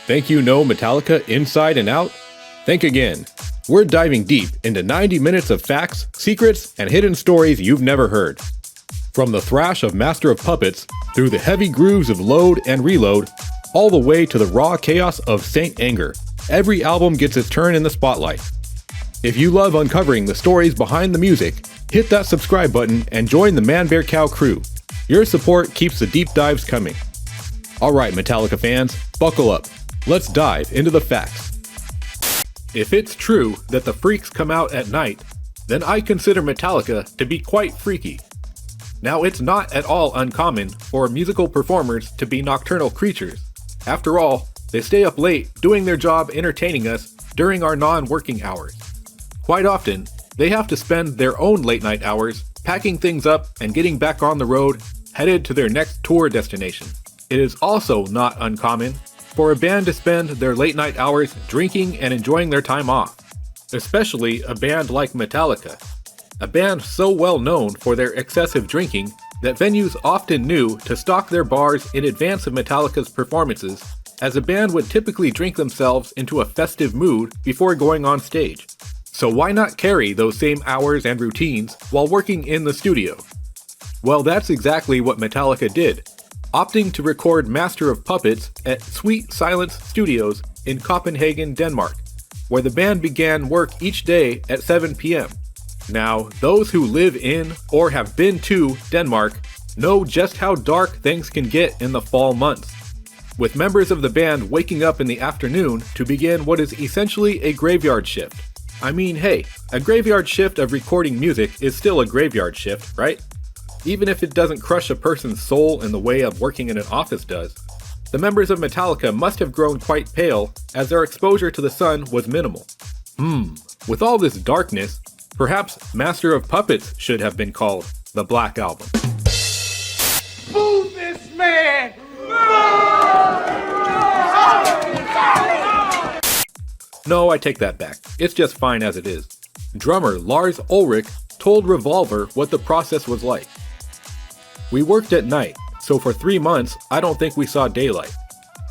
Think you know Metallica inside and out? Think again. We're diving deep into 90 minutes of facts, secrets, and hidden stories you've never heard. From the thrash of Master of Puppets, through the heavy grooves of Load and Reload, all the way to the raw chaos of Saint Anger, every album gets its turn in the spotlight. If you love uncovering the stories behind the music, hit that subscribe button and join the Man Bear Cow crew. Your support keeps the deep dives coming. Alright Metallica fans, buckle up. Let's dive into the facts. If it's true that the freaks come out at night, then I consider Metallica to be quite freaky. Now it's not at all uncommon for musical performers to be nocturnal creatures. After all, they stay up late doing their job entertaining us during our non-working hours. Quite often, they have to spend their own late night hours packing things up and getting back on the road, headed to their next tour destination. It is also not uncommon for a band to spend their late night hours drinking and enjoying their time off. Especially a band like Metallica. A band so well known for their excessive drinking that venues often knew to stock their bars in advance of Metallica's performances, as a band would typically drink themselves into a festive mood before going on stage. So why not carry those same hours and routines while working in the studio? Well, that's exactly what Metallica did, opting to record Master of Puppets at Sweet Silence Studios in Copenhagen, Denmark, where the band began work each day at 7 p.m. Now, those who live in or have been to Denmark know just how dark things can get in the fall months, with members of the band waking up in the afternoon to begin what is essentially a graveyard shift. I mean, hey, a graveyard shift of recording music is still a graveyard shift, right? Even if it doesn't crush a person's soul in the way of working in an office does. The members of Metallica must have grown quite pale as their exposure to the sun was minimal. With all this darkness, perhaps Master of Puppets should have been called the Black Album. Boo this man! No, I take that back. It's just fine as it is. Drummer Lars Ulrich told Revolver what the process was like. We worked at night, so for 3 months, I don't think we saw daylight.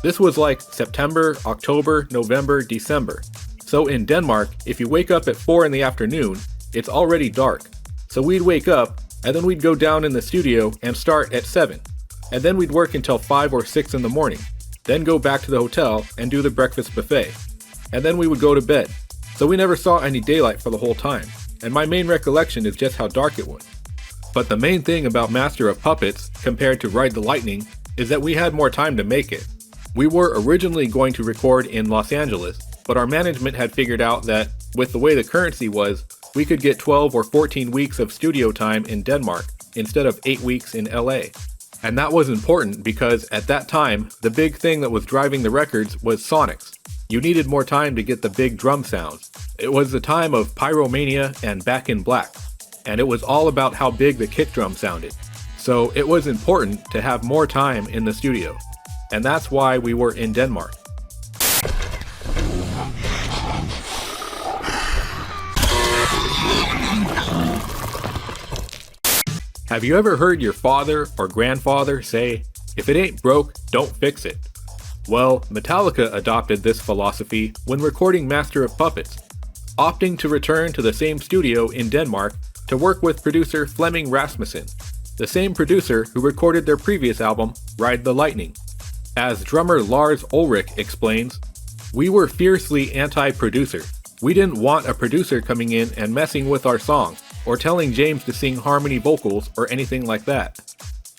This was like September, October, November, December. So in Denmark, if you wake up at 4 in the afternoon, it's already dark. So we'd wake up, and then we'd go down in the studio and start at 7. And then we'd work until 5 or 6 in the morning, then go back to the hotel and do the breakfast buffet. And then we would go to bed. So we never saw any daylight for the whole time, and my main recollection is just how dark it was. But the main thing about Master of Puppets, compared to Ride the Lightning, is that we had more time to make it. We were originally going to record in Los Angeles, but our management had figured out that, with the way the currency was, we could get 12 or 14 weeks of studio time in Denmark, instead of 8 weeks in LA. And that was important because at that time, the big thing that was driving the records was sonics. You needed more time to get the big drum sounds. It was the time of Pyromania and Back in Black, and it was all about how big the kick drum sounded. So it was important to have more time in the studio, and that's why we were in Denmark. Have you ever heard your father or grandfather say, "If it ain't broke, don't fix it"? Well, Metallica adopted this philosophy when recording Master of Puppets, opting to return to the same studio in Denmark to work with producer Flemming Rasmussen, the same producer who recorded their previous album, Ride the Lightning. As drummer Lars Ulrich explains, "We were fiercely anti-producer. We didn't want a producer coming in and messing with our song, or telling James to sing harmony vocals or anything like that.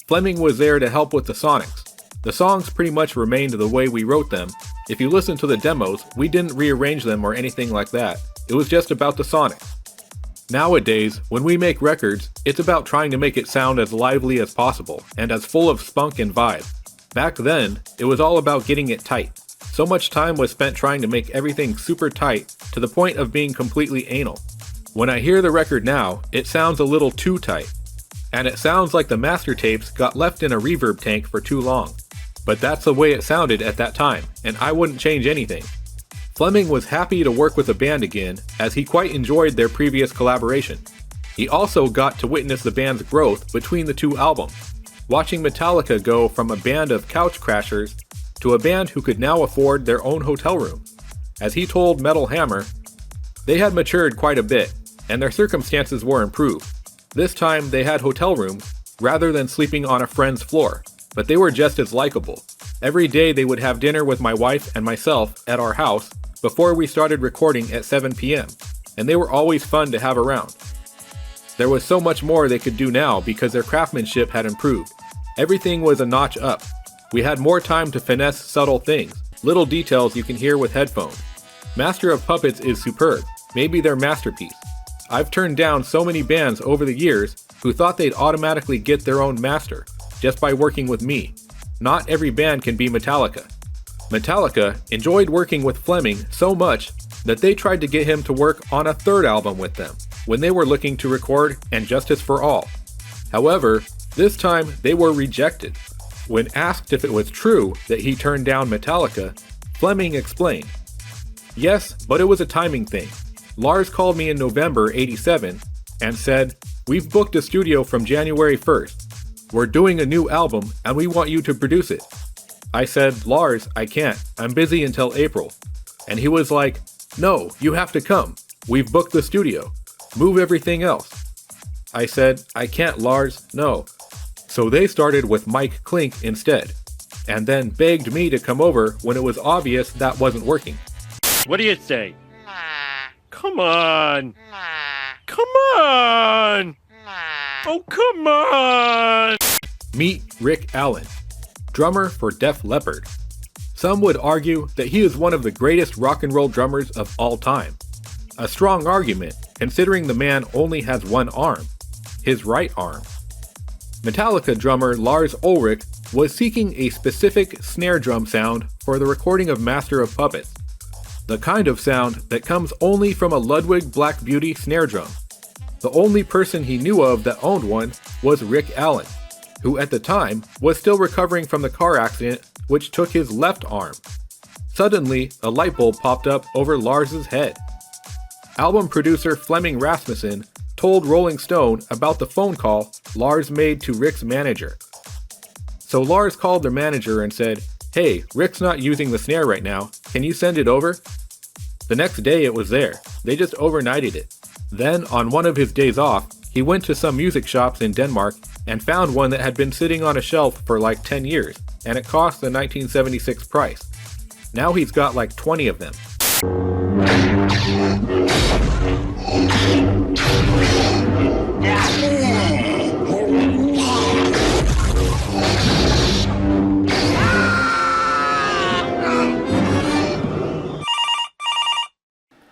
Flemming was there to help with the sonics. The songs pretty much remained the way we wrote them. If you listen to the demos, we didn't rearrange them or anything like that. It was just about the sonics. Nowadays, when we make records, it's about trying to make it sound as lively as possible and as full of spunk and vibe. Back then, it was all about getting it tight. So much time was spent trying to make everything super tight to the point of being completely anal. When I hear the record now, it sounds a little too tight. And it sounds like the master tapes got left in a reverb tank for too long. But that's the way it sounded at that time, and I wouldn't change anything. Flemming was happy to work with the band again, as he quite enjoyed their previous collaboration. He also got to witness the band's growth between the two albums, watching Metallica go from a band of couch crashers to a band who could now afford their own hotel room. As he told Metal Hammer, they had matured quite a bit, and their circumstances were improved. This time they had hotel rooms, rather than sleeping on a friend's floor, but they were just as likable. Every day they would have dinner with my wife and myself at our house before we started recording at 7 p.m., and they were always fun to have around. There was so much more they could do now because their craftsmanship had improved. Everything was a notch up. We had more time to finesse subtle things, little details you can hear with headphones. Master of Puppets is superb, maybe their masterpiece. I've turned down so many bands over the years who thought they'd automatically get their own master just by working with me. Not every band can be Metallica. Metallica enjoyed working with Fleming so much that they tried to get him to work on a third album with them when they were looking to record And Justice for All. However, this time they were rejected. When asked if it was true that he turned down Metallica, Fleming explained, "Yes, but it was a timing thing. Lars called me in November '87 and said, 'We've booked a studio from January 1st. We're doing a new album and we want you to produce it.' I said, 'Lars, I can't. I'm busy until April.' And he was like, 'No, you have to come. We've booked the studio. Move everything else.' I said, 'I can't, Lars, no.' So they started with Mike Klink instead, and then begged me to come over when it was obvious that wasn't working." What do you say? Come on! Come on! Oh, come on! Meet Rick Allen, drummer for Def Leppard. Some would argue that he is one of the greatest rock and roll drummers of all time. A strong argument, considering the man only has one arm, his right arm. Metallica drummer Lars Ulrich was seeking a specific snare drum sound for the recording of Master of Puppets, the kind of sound that comes only from a Ludwig Black Beauty snare drum. The only person he knew of that owned one was Rick Allen, who at the time was still recovering from the car accident which took his left arm. Suddenly, a light bulb popped up over Lars's head. Album producer Flemming Rasmussen told Rolling Stone about the phone call Lars made to Rick's manager. So Lars called their manager and said, "Hey, Rick's not using the snare right now. Can you send it over?" The next day it was there. They just overnighted it. Then, on one of his days off, he went to some music shops in Denmark and found one that had been sitting on a shelf for like 10 years, and it cost the 1976 price. Now he's got like 20 of them.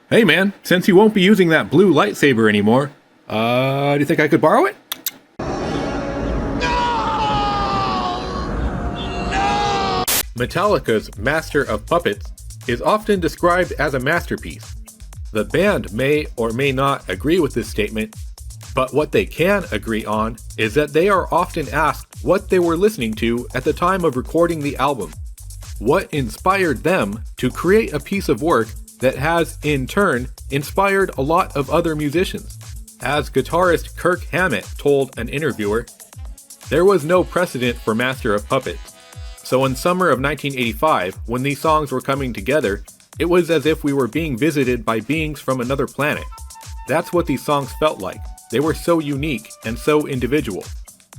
Hey man, since you won't be using that blue lightsaber anymore, do you think I could borrow it? No! Metallica's Master of Puppets is often described as a masterpiece. The band may or may not agree with this statement, but what they can agree on is that they are often asked what they were listening to at the time of recording the album. What inspired them to create a piece of work that has, in turn, inspired a lot of other musicians. As guitarist Kirk Hammett told an interviewer, "There was no precedent for Master of Puppets. So in summer of 1985, when these songs were coming together, it was as if we were being visited by beings from another planet. That's what these songs felt like. They were so unique and so individual.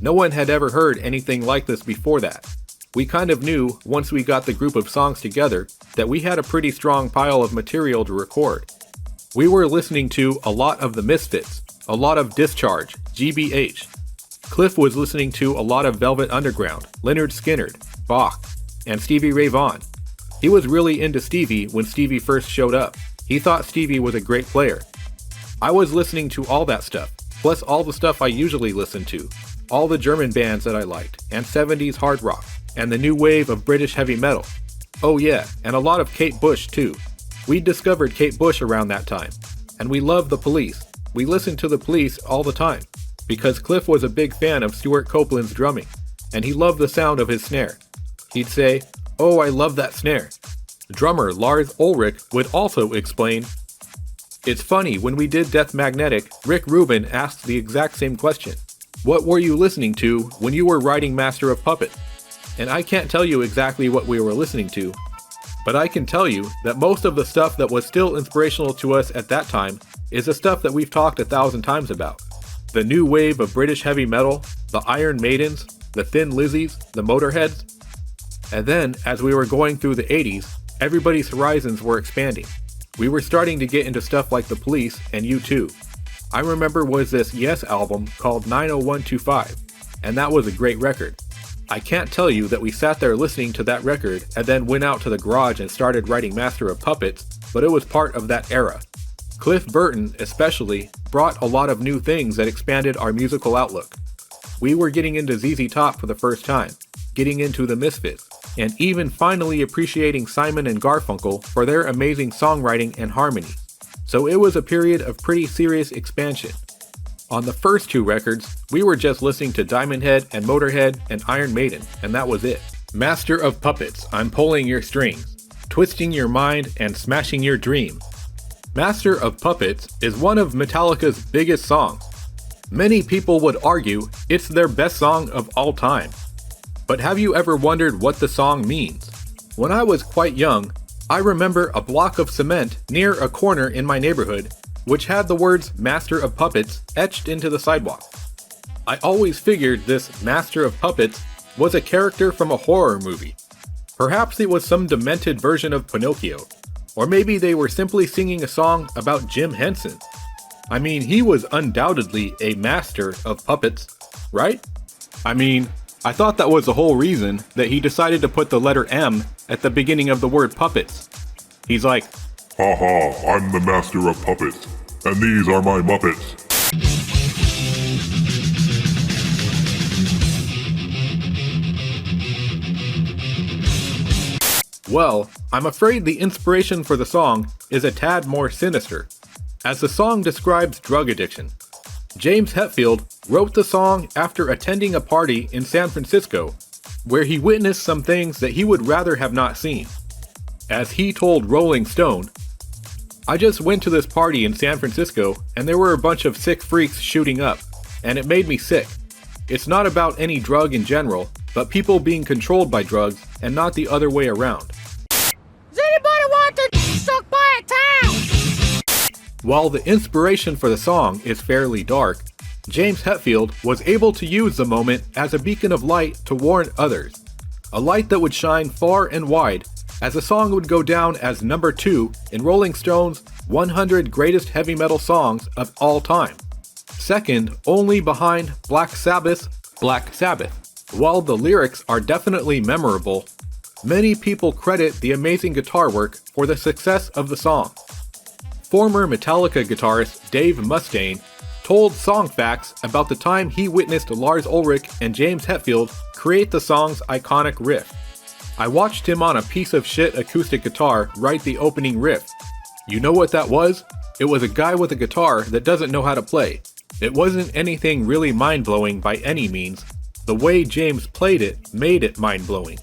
No one had ever heard anything like this before that. We kind of knew, once we got the group of songs together, that we had a pretty strong pile of material to record. We were listening to a lot of the Misfits, a lot of Discharge, GBH. Cliff was listening to a lot of Velvet Underground, Lynyrd Skynyrd, Bach, and Stevie Ray Vaughan. He was really into Stevie when Stevie first showed up. He thought Stevie was a great player. I was listening to all that stuff, plus all the stuff I usually listen to, all the German bands that I liked, and 70s hard rock, and the new wave of British heavy metal. Oh yeah, and a lot of Kate Bush too. We discovered Kate Bush around that time. And we loved the Police. We listened to the Police all the time, because Cliff was a big fan of Stuart Copeland's drumming, and he loved the sound of his snare. He'd say, "Oh, I love that snare." Drummer Lars Ulrich would also explain, "It's funny, when we did Death Magnetic, Rick Rubin asked the exact same question. What were you listening to when you were writing Master of Puppets?" and I can't tell you exactly what we were listening to, but I can tell you that most of the stuff that was still inspirational to us at that time is the stuff that we've talked 1,000 times about. The new wave of British heavy metal, the Iron Maidens, the Thin Lizzies, the Motorheads. And then, as we were going through the 80s, everybody's horizons were expanding. We were starting to get into stuff like The Police and U2. I remember was this Yes album called 90125, and that was a great record. I can't tell you that we sat there listening to that record and then went out to the garage and started writing Master of Puppets, but it was part of that era. Cliff Burton, especially, brought a lot of new things that expanded our musical outlook. We were getting into ZZ Top for the first time, getting into the Misfits, and even finally appreciating Simon and Garfunkel for their amazing songwriting and harmony. So it was a period of pretty serious expansion. On the first two records, we were just listening to Diamond Head and Motorhead and Iron Maiden, and that was it. Master of Puppets, I'm pulling your strings, twisting your mind and smashing your dreams. Master of Puppets is one of Metallica's biggest songs. Many people would argue it's their best song of all time. But have you ever wondered what the song means? When I was quite young, I remember a block of cement near a corner in my neighborhood which had the words Master of Puppets etched into the sidewalk. I always figured this Master of Puppets was a character from a horror movie. Perhaps it was some demented version of Pinocchio, or maybe they were simply singing a song about Jim Henson. I mean, he was undoubtedly a master of puppets, right? I mean, I thought that was the whole reason that he decided to put the letter M at the beginning of the word puppets. He's like, "Haha, I'm the master of puppets, and these are my Muppets." Well, I'm afraid the inspiration for the song is a tad more sinister, as the song describes drug addiction. James Hetfield wrote the song after attending a party in San Francisco, where he witnessed some things that he would rather have not seen. As he told Rolling Stone, "I just went to this party in San Francisco and there were a bunch of sick freaks shooting up, and it made me sick. It's not about any drug in general, but people being controlled by drugs and not the other way around." Does anybody want to suck by a town? While the inspiration for the song is fairly dark, James Hetfield was able to use the moment as a beacon of light to warn others. A light that would shine far and wide, as the song would go down as number 2 in Rolling Stone's 100 Greatest Heavy Metal Songs of All Time. Second only behind Black Sabbath's Black Sabbath. While the lyrics are definitely memorable, many people credit the amazing guitar work for the success of the song. Former Metallica guitarist Dave Mustaine told Songfacts about the time he witnessed Lars Ulrich and James Hetfield create the song's iconic riff. "I watched him on a piece of shit acoustic guitar write the opening riff. You know what that was? It was a guy with a guitar that doesn't know how to play. It wasn't anything really mind-blowing by any means. The way James played it made it mind-blowing."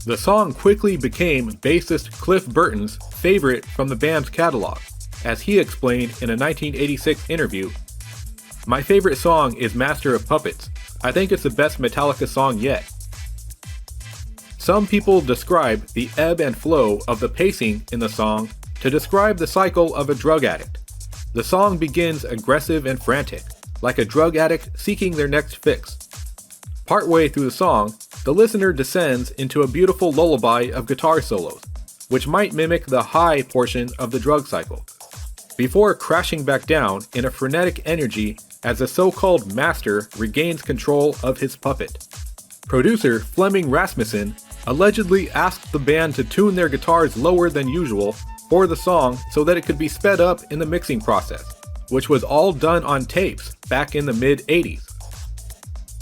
The song quickly became bassist Cliff Burton's favorite from the band's catalog, as he explained in a 1986 interview, "My favorite song is Master of Puppets. I think it's the best Metallica song yet." Some people describe the ebb and flow of the pacing in the song to describe the cycle of a drug addict. The song begins aggressive and frantic, like a drug addict seeking their next fix. Partway through the song, the listener descends into a beautiful lullaby of guitar solos, which might mimic the high portion of the drug cycle, before crashing back down in a frenetic energy as the so-called master regains control of his puppet. Producer Flemming Rasmussen allegedly asked the band to tune their guitars lower than usual for the song so that it could be sped up in the mixing process, which was all done on tapes back in the mid-80s.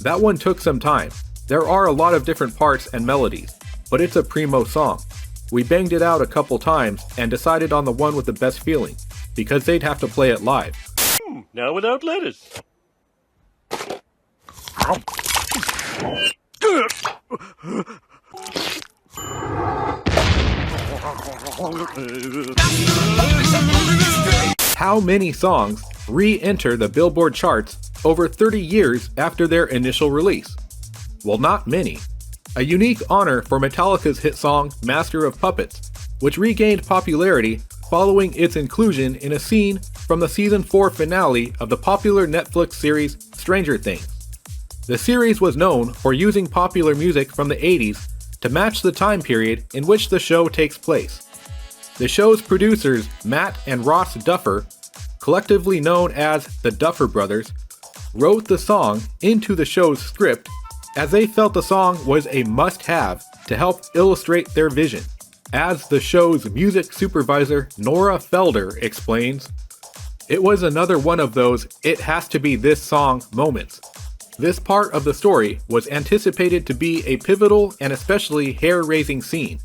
That one took some time. There are a lot of different parts and melodies, but it's a primo song. We banged it out a couple times and decided on the one with the best feeling, because they'd have to play it live. Now without lettuce. How many songs re-enter the Billboard charts over 30 years after their initial release? Well, not many. a unique honor for Metallica's hit song Master of Puppets, which regained popularity following its inclusion in a scene from the season 4 finale of the popular Netflix series Stranger Things. The series was known for using popular music from the 80s to match the time period in which the show takes place. The show's producers, Matt and Ross Duffer, collectively known as the Duffer Brothers, wrote the song into the show's script as they felt the song was a must-have to help illustrate their vision. As the show's music supervisor, Nora Felder, explains, "It was another one of those 'it has to be this song' moments. This part of the story was anticipated to be a pivotal and especially hair-raising scene.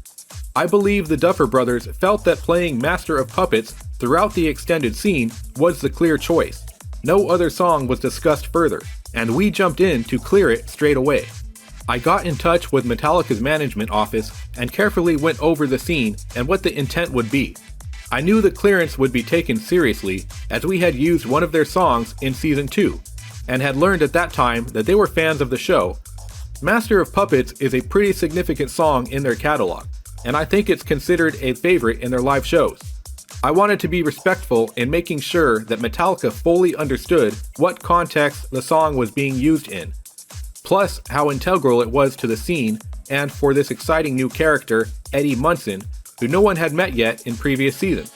I believe the Duffer Brothers felt that playing Master of Puppets throughout the extended scene was the clear choice. No other song was discussed further, and we jumped in to clear it straight away. I got in touch with Metallica's management office and carefully went over the scene and what the intent would be. I knew the clearance would be taken seriously as we had used one of their songs in season 2, and had learned at that time that they were fans of the show. Master of Puppets is a pretty significant song in their catalog, and I think it's considered a favorite in their live shows. I wanted to be respectful in making sure that Metallica fully understood what context the song was being used in, plus how integral it was to the scene and for this exciting new character, Eddie Munson, who no one had met yet in previous seasons.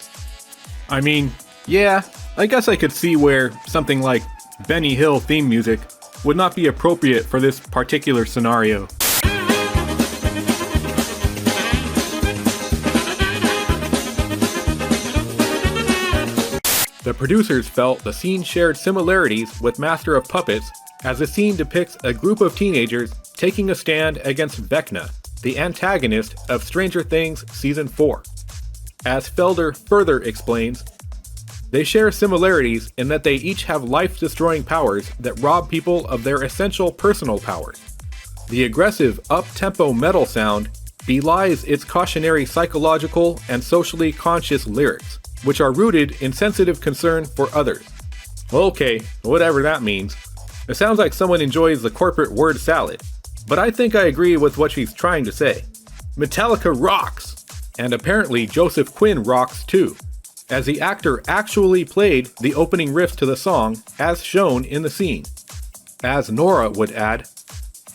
I mean, yeah, I guess I could see where something like Benny Hill theme music would not be appropriate for this particular scenario. The producers felt the scene shared similarities with Master of Puppets, as the scene depicts a group of teenagers taking a stand against Vecna, the antagonist of Stranger Things Season 4. As Felder further explains, they share similarities in that they each have life-destroying powers that rob people of their essential personal powers. The aggressive, up-tempo metal sound belies its cautionary psychological and socially conscious lyrics, which are rooted in sensitive concern for others. Okay, whatever that means. It sounds like someone enjoys the corporate word salad, but I think I agree with what she's trying to say. Metallica rocks! And apparently Joseph Quinn rocks too, as the actor actually played the opening riffs to the song as shown in the scene. As Nora would add,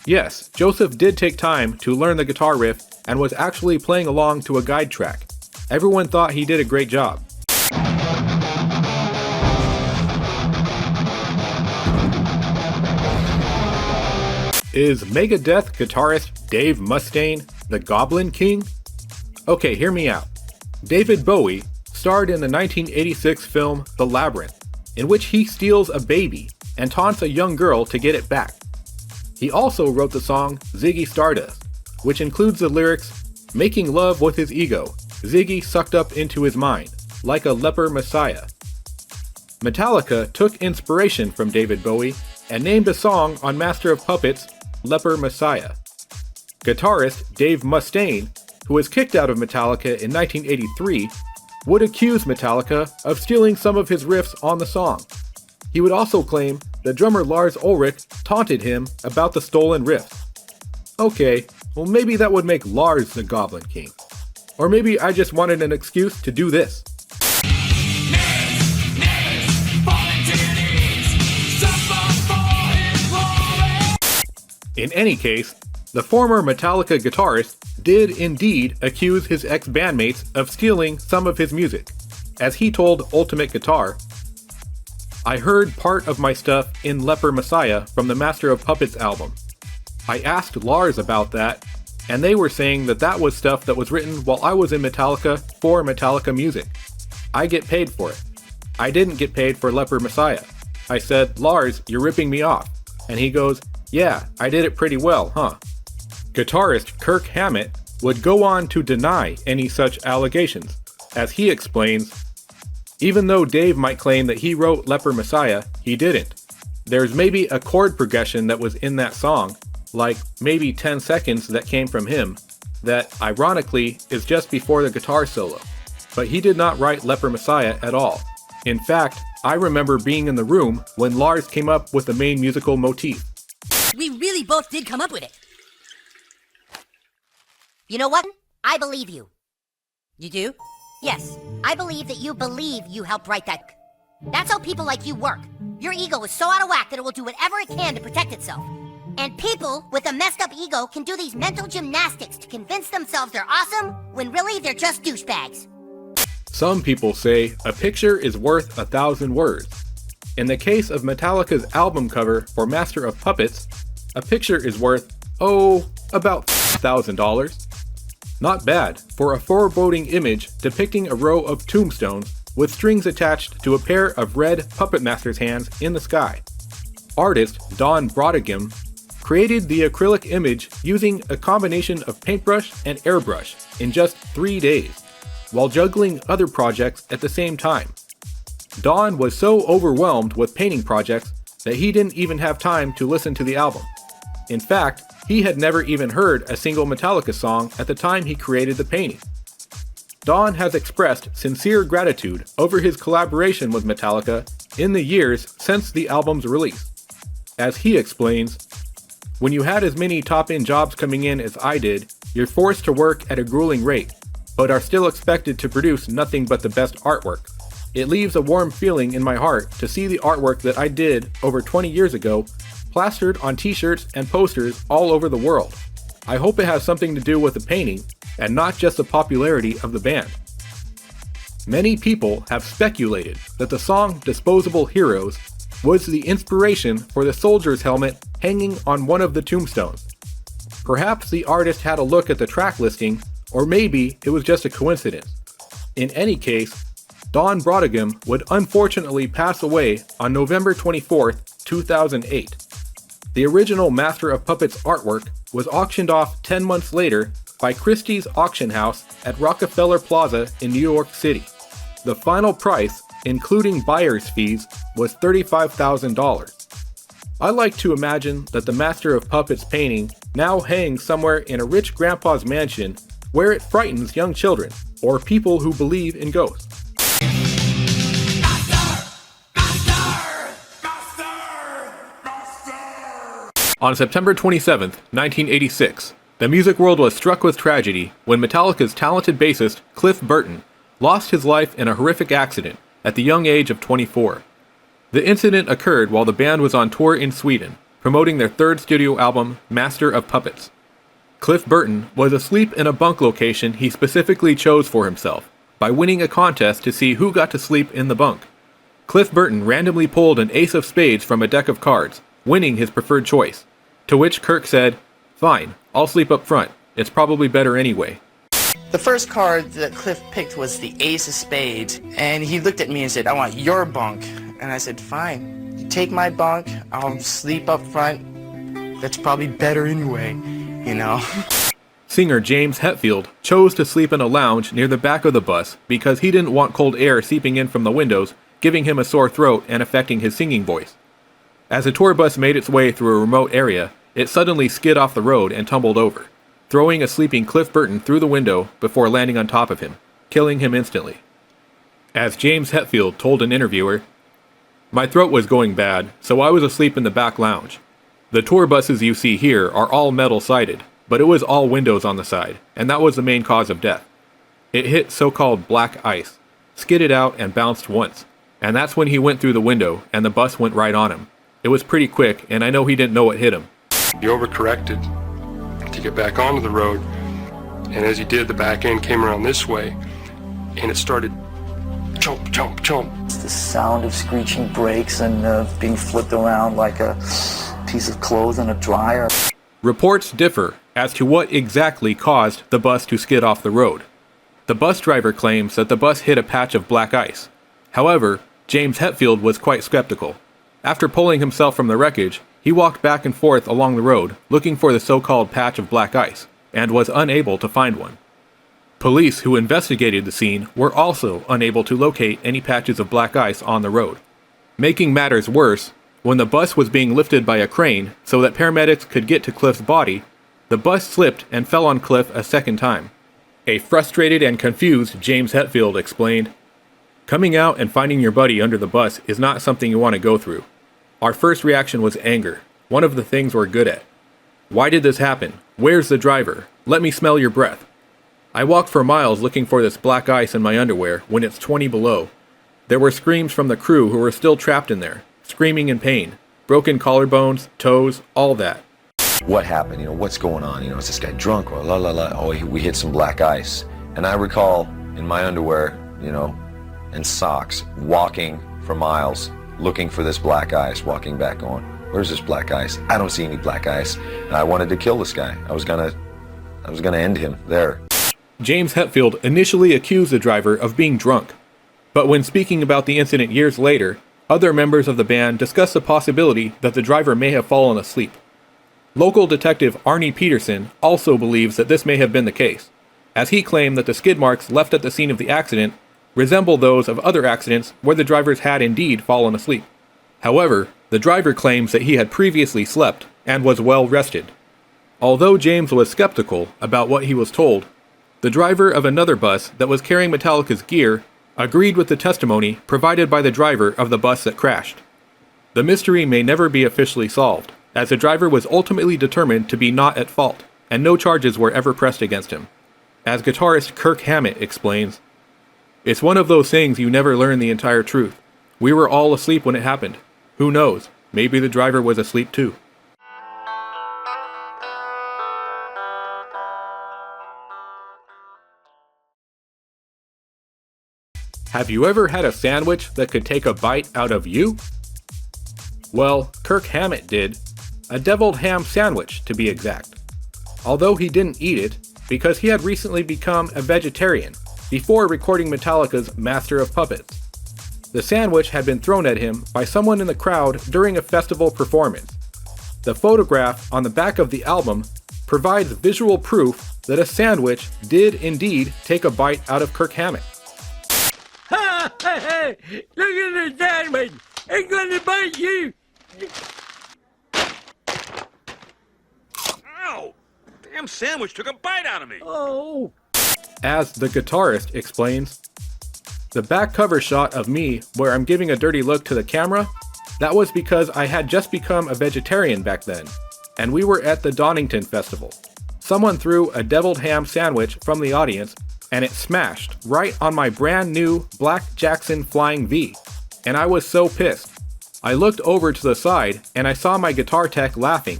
yes, Joseph did take time to learn the guitar riff and was actually playing along to a guide track. Everyone thought he did a great job. Is Megadeth guitarist Dave Mustaine the Goblin King? Okay, hear me out. David Bowie starred in the 1986 film The Labyrinth, in which he steals a baby and taunts a young girl to get it back. He also wrote the song Ziggy Stardust, which includes the lyrics, "Making love with his ego, Ziggy sucked up into his mind, like a leper messiah." Metallica took inspiration from David Bowie and named a song on Master of Puppets, Leper Messiah. Guitarist Dave Mustaine, who was kicked out of Metallica in 1983, would accuse Metallica of stealing some of his riffs on the song. He would also claim that drummer Lars Ulrich taunted him about the stolen riffs. Okay, well maybe that would make Lars the Goblin King. Or maybe I just wanted an excuse to do this. In any case, the former Metallica guitarist did indeed accuse his ex-bandmates of stealing some of his music, as he told Ultimate Guitar, "I heard part of my stuff in Leper Messiah from the Master of Puppets album. I asked Lars about that, and they were saying that that was stuff that was written while I was in Metallica for Metallica music. I get paid for it. I didn't get paid for Leper Messiah. I said, 'Lars, you're ripping me off.' And he goes, 'Yeah, I did it pretty well, huh?'" Guitarist Kirk Hammett would go on to deny any such allegations, as he explains, "Even though Dave might claim that he wrote Leper Messiah, he didn't. There's maybe a chord progression that was in that song, like maybe 10 seconds that came from him, that ironically is just before the guitar solo. But he did not write Leper Messiah at all. In fact, I remember being in the room when Lars came up with the main musical motif." We really both did come up with it. You know what? I believe you. You do? Yes, I believe that you believe you helped write that. That's how people like you work. Your ego is so out of whack that it will do whatever it can to protect itself. And people with a messed up ego can do these mental gymnastics to convince themselves they're awesome when really they're just douchebags. Some people say a picture is worth 1,000 words. In the case of Metallica's album cover for Master of Puppets, a picture is worth, about $1,000. Not bad for a foreboding image depicting a row of tombstones with strings attached to a pair of red Puppet Master's hands in the sky. Artist Don Brodeghem created the acrylic image using a combination of paintbrush and airbrush in just 3 days, while juggling other projects at the same time. Don was so overwhelmed with painting projects that he didn't even have time to listen to the album. In fact, he had never even heard a single Metallica song at the time he created the painting. Don has expressed sincere gratitude over his collaboration with Metallica in the years since the album's release. As he explains, "When you had as many top-end jobs coming in as I did, you're forced to work at a grueling rate, but are still expected to produce nothing but the best artwork. It leaves a warm feeling in my heart to see the artwork that I did over 20 years ago plastered on t-shirts and posters all over the world. I hope it has something to do with the painting and not just the popularity of the band." Many people have speculated that the song Disposable Heroes was the inspiration for the soldier's helmet hanging on one of the tombstones. Perhaps the artist had a look at the track listing, or maybe it was just a coincidence. In any case, Don Brodeghem would unfortunately pass away on November 24th, 2008. The original Master of Puppets artwork was auctioned off 10 months later by Christie's auction house at Rockefeller Plaza in New York City. The final price, including buyer's fees, was $35,000. I like to imagine that the Master of Puppets painting now hangs somewhere in a rich grandpa's mansion where it frightens young children or people who believe in ghosts. On September 27, 1986, the music world was struck with tragedy when Metallica's talented bassist Cliff Burton lost his life in a horrific accident at the young age of 24. The incident occurred while the band was on tour in Sweden, promoting their third studio album, Master of Puppets. Cliff Burton was asleep in a bunk location he specifically chose for himself by winning a contest to see who got to sleep in the bunk. Cliff Burton randomly pulled an ace of spades from a deck of cards, winning his preferred choice, to which Kirk said, "Fine, I'll sleep up front. It's probably better anyway." The first card that Cliff picked was the ace of spades, and he looked at me and said, "I want your bunk." And I said, "Fine, you take my bunk, I'll sleep up front. That's probably better anyway, you know." Singer James Hetfield chose to sleep in a lounge near the back of the bus because he didn't want cold air seeping in from the windows, giving him a sore throat and affecting his singing voice. As the tour bus made its way through a remote area, it suddenly skid off the road and tumbled over, throwing a sleeping Cliff Burton through the window before landing on top of him, killing him instantly. As James Hetfield told an interviewer, "My throat was going bad, so I was asleep in the back lounge. The tour buses you see here are all metal-sided, but it was all windows on the side, and that was the main cause of death. It hit so-called black ice, skidded out and bounced once, and that's when he went through the window and the bus went right on him. It was pretty quick, and I know he didn't know what hit him." He overcorrected to get back onto the road, and as he did, the back end came around this way, and it started chomp, chomp, chomp. It's the sound of screeching brakes and being flipped around like a piece of clothes in a dryer. Reports differ as to what exactly caused the bus to skid off the road. The bus driver claims that the bus hit a patch of black ice. However, James Hetfield was quite skeptical. After pulling himself from the wreckage, he walked back and forth along the road looking for the so-called patch of black ice, and was unable to find one. Police who investigated the scene were also unable to locate any patches of black ice on the road. Making matters worse, when the bus was being lifted by a crane so that paramedics could get to Cliff's body, the bus slipped and fell on Cliff a second time. A frustrated and confused James Hetfield explained, "Coming out and finding your buddy under the bus is not something you want to go through. Our first reaction was anger, one of the things we're good at. Why did this happen? Where's the driver? Let me smell your breath. I walked for miles looking for this black ice in my underwear when it's 20 below. There were screams from the crew who were still trapped in there, screaming in pain. Broken collarbones, toes, all that. What happened? What's going on? Is this guy drunk or la la la? Oh, we hit some black ice. And I recall in my underwear, and socks, walking for miles, looking for this black ice, walking back on. Where's this black ice? I don't see any black ice. And I wanted to kill this guy. I was gonna end him there. James Hetfield initially accused the driver of being drunk. But when speaking about the incident years later, other members of the band discussed the possibility that the driver may have fallen asleep. Local detective Arnie Peterson also believes that this may have been the case, as he claimed that the skid marks left at the scene of the accident resemble those of other accidents where the drivers had indeed fallen asleep. However, the driver claims that he had previously slept and was well rested. Although James was skeptical about what he was told, the driver of another bus that was carrying Metallica's gear agreed with the testimony provided by the driver of the bus that crashed. The mystery may never be officially solved, as the driver was ultimately determined to be not at fault, and no charges were ever pressed against him. As guitarist Kirk Hammett explains, "It's one of those things you never learn the entire truth. We were all asleep when it happened. Who knows? Maybe the driver was asleep too." Have you ever had a sandwich that could take a bite out of you? Well, Kirk Hammett did. A deviled ham sandwich, to be exact. Although he didn't eat it, because he had recently become a vegetarian before recording Metallica's Master of Puppets. The sandwich had been thrown at him by someone in the crowd during a festival performance. The photograph on the back of the album provides visual proof that a sandwich did indeed take a bite out of Kirk Hammett. Ha! Hey! Look at the sandwich! It's gonna bite you! Ow! Damn sandwich took a bite out of me! Oh! As the guitarist explains, the back cover shot of me where I'm giving a dirty look to the camera, that was because I had just become a vegetarian back then, and we were at the Donington Festival. Someone threw a deviled ham sandwich from the audience, and it smashed right on my brand new Black Jackson Flying V, and I was so pissed. I looked over to the side, and I saw my guitar tech laughing,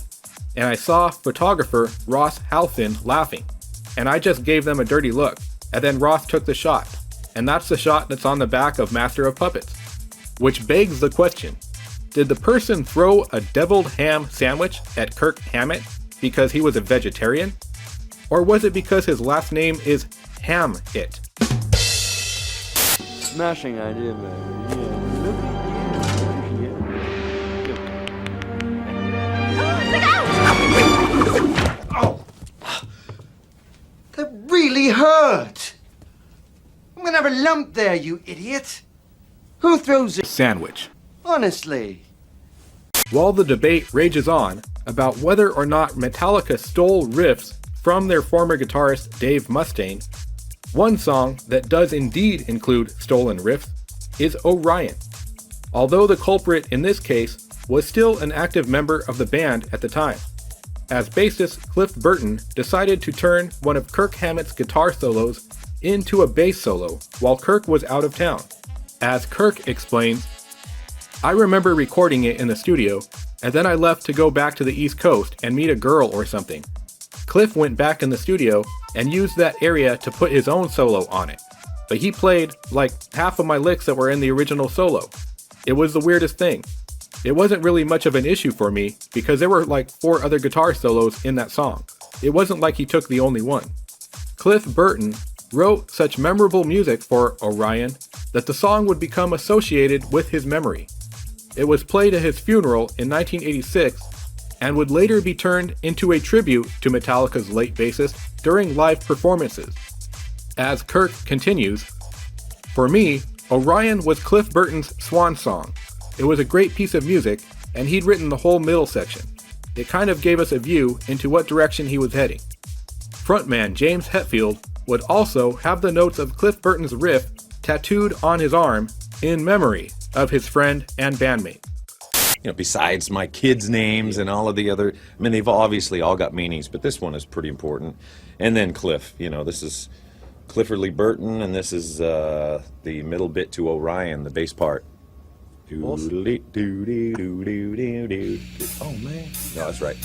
and I saw photographer Ross Halfin laughing, and I just gave them a dirty look, and then Ross took the shot, and that's the shot that's on the back of Master of Puppets. Which begs the question, did the person throw a deviled ham sandwich at Kirk Hammett because he was a vegetarian? Or was it because his last name is Ham-It? Smashing idea, man. Oh! That really hurt! I'm gonna have a lump there, you idiot! Who throws a sandwich? Honestly. While the debate rages on about whether or not Metallica stole riffs from their former guitarist Dave Mustaine, one song that does indeed include stolen riffs is Orion. Although the culprit in this case was still an active member of the band at the time, as bassist Cliff Burton decided to turn one of Kirk Hammett's guitar solos into a bass solo while Kirk was out of town. As Kirk explains, "I remember recording it in the studio, and then I left to go back to the East Coast and meet a girl or something. Cliff went back in the studio and used that area to put his own solo on it, but he played like half of my licks that were in the original solo. It was the weirdest thing. It wasn't really much of an issue for me because there were like 4 other guitar solos in that song. It wasn't like he took the only one." Cliff Burton wrote such memorable music for Orion that the song would become associated with his memory. It was played at his funeral in 1986 and would later be turned into a tribute to Metallica's late bassist during live performances. As Kirk continues, "For me, Orion was Cliff Burton's swan song. It was a great piece of music, and he'd written the whole middle section. It kind of gave us a view into what direction he was heading." Frontman James Hetfield would also have the notes of Cliff Burton's riff tattooed on his arm in memory of his friend and bandmate. besides my kids' names and all of the other, I mean, they've obviously all got meanings, but this one is pretty important. And then Cliff, this is Clifford Lee Burton, and this is the middle bit to Orion, the bass part. Oh, man. No, that's right.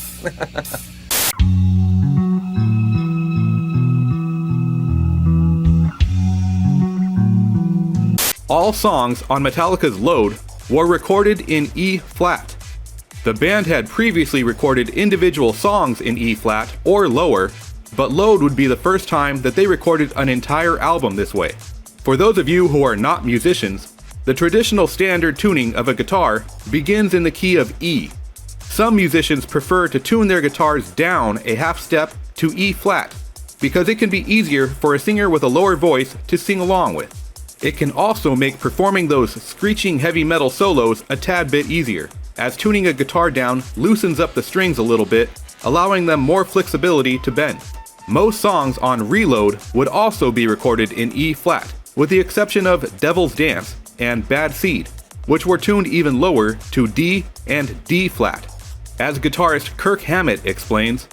All songs on Metallica's Load were recorded in E-flat. The band had previously recorded individual songs in E-flat or lower, but Load would be the first time that they recorded an entire album this way. For those of you who are not musicians, the traditional standard tuning of a guitar begins in the key of E. Some musicians prefer to tune their guitars down a half step to E-flat, because it can be easier for a singer with a lower voice to sing along with. It can also make performing those screeching heavy metal solos a tad bit easier, as tuning a guitar down loosens up the strings a little bit, allowing them more flexibility to bend. Most songs on Reload would also be recorded in E-flat, with the exception of Devil's Dance and Bad Seed, which were tuned even lower to D and D-flat. As guitarist Kirk Hammett explains,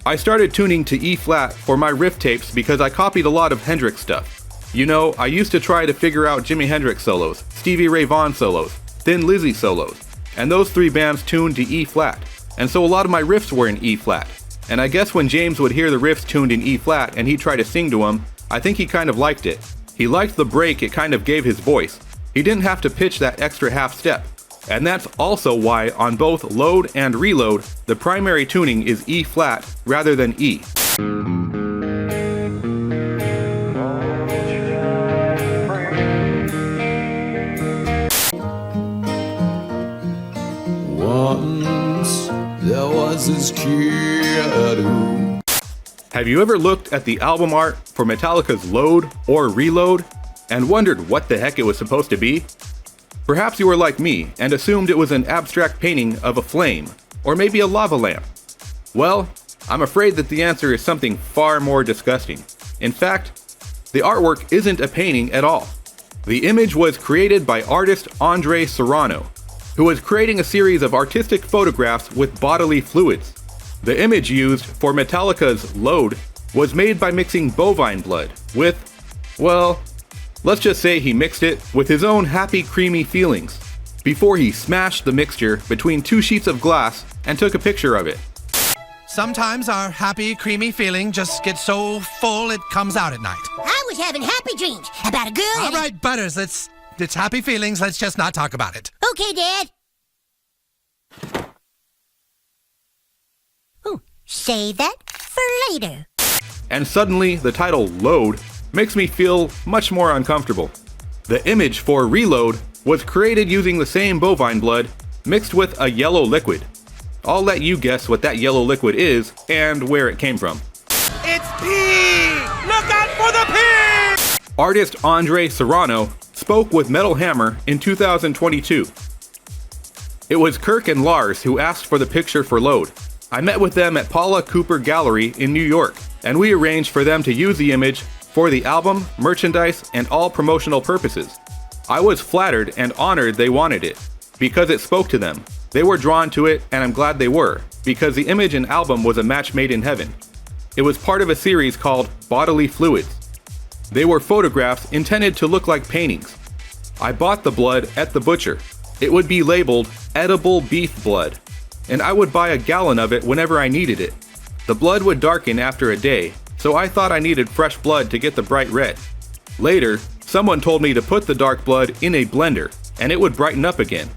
"I started tuning to E-flat for my riff tapes because I copied a lot of Hendrix stuff. I used to try to figure out Jimi Hendrix solos, Stevie Ray Vaughan solos, Thin Lizzy solos, and those three bands tuned to E-flat, and so a lot of my riffs were in E-flat. And I guess when James would hear the riffs tuned in E-flat and he'd try to sing to them, I think he kind of liked it. He liked the break it kind of gave his voice. He didn't have to pitch that extra half step. And that's also why on both Load and Reload, the primary tuning is E-flat rather than E." Once there was this kid who... Have you ever looked at the album art for Metallica's Load or Reload and wondered what the heck it was supposed to be? Perhaps you were like me and assumed it was an abstract painting of a flame, or maybe a lava lamp. Well, I'm afraid that the answer is something far more disgusting. In fact, the artwork isn't a painting at all. The image was created by artist Andre Serrano, who was creating a series of artistic photographs with bodily fluids. The image used for Metallica's Load was made by mixing bovine blood with, well, let's just say he mixed it with his own happy creamy feelings before he smashed the mixture between two sheets of glass and took a picture of it. Sometimes our happy creamy feeling just gets so full it comes out at night. I was having happy dreams about a girl. All right, Butters, it's happy feelings. Let's just not talk about it. Okay, Dad. Ooh, save that for later. And suddenly, the title Load makes me feel much more uncomfortable. The image for Reload was created using the same bovine blood mixed with a yellow liquid. I'll let you guess what that yellow liquid is and where it came from. It's pee! Look out for the pee! Artist Andre Serrano spoke with Metal Hammer in 2022. It was Kirk and Lars who asked for the picture for Load. I met with them at Paula Cooper Gallery in New York, and we arranged for them to use the image for the album, merchandise, and all promotional purposes. I was flattered and honored they wanted it, because it spoke to them. They were drawn to it, and I'm glad they were, because the image and album was a match made in heaven. It was part of a series called Bodily Fluids. They were photographs intended to look like paintings. I bought the blood at the butcher. It would be labeled edible beef blood, and I would buy a gallon of it whenever I needed it. The blood would darken after a day, so I thought I needed fresh blood to get the bright red. Later, someone told me to put the dark blood in a blender, and it would brighten up again.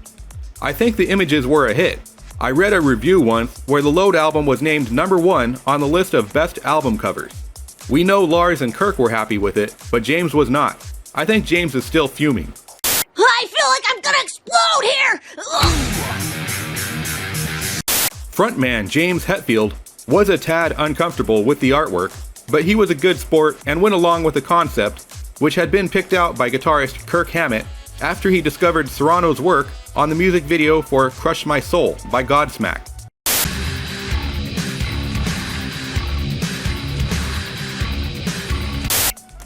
I think the images were a hit. I read a review once where the Load album was named #1 on the list of best album covers. We know Lars and Kirk were happy with it, but James was not. I think James is still fuming. I feel like I'm gonna explode here! Frontman James Hetfield was a tad uncomfortable with the artwork, but he was a good sport and went along with the concept, which had been picked out by guitarist Kirk Hammett after he discovered Serrano's work on the music video for Crush My Soul by Godsmack.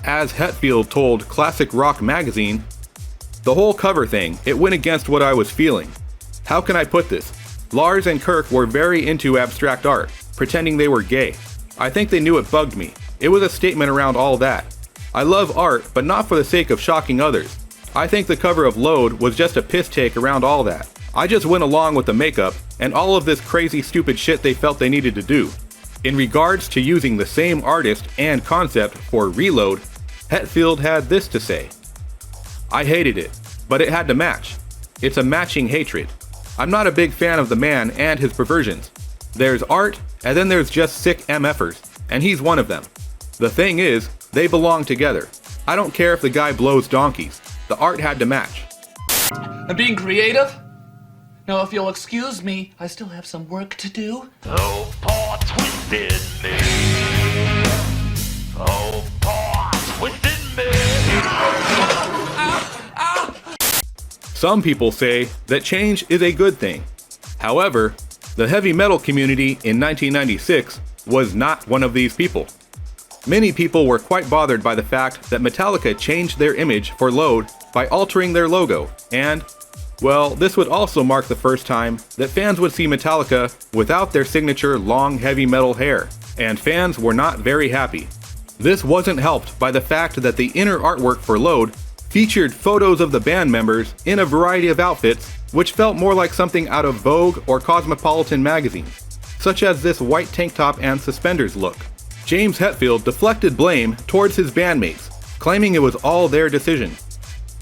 As Hetfield told Classic Rock magazine, "The whole cover thing, it went against what I was feeling. How can I put this? Lars and Kirk were very into abstract art, pretending they were gay. I think they knew it bugged me. It was a statement around all that. I love art, but not for the sake of shocking others. I think the cover of Load was just a piss take around all that. I just went along with the makeup and all of this crazy stupid shit they felt they needed to do. In regards to using the same artist and concept for Reload, Hetfield had this to say. I hated it, but it had to match. It's a matching hatred. I'm not a big fan of the man and his perversions. There's art, and then there's just sick MFers, and he's one of them. The thing is, they belong together. I don't care if the guy blows donkeys. The art had to match. I'm being creative. Now, if you'll excuse me, I still have some work to do. Oh, paw twisted me. Oh, paw twisted me. Some people say that change is a good thing. However, the heavy metal community in 1996 was not one of these people. Many people were quite bothered by the fact that Metallica changed their image for Load by altering their logo, and, well, this would also mark the first time that fans would see Metallica without their signature long heavy metal hair, and fans were not very happy. This wasn't helped by the fact that the inner artwork for Load featured photos of the band members in a variety of outfits which felt more like something out of Vogue or Cosmopolitan magazine, such as this white tank top and suspenders look. James Hetfield deflected blame towards his bandmates, claiming it was all their decision.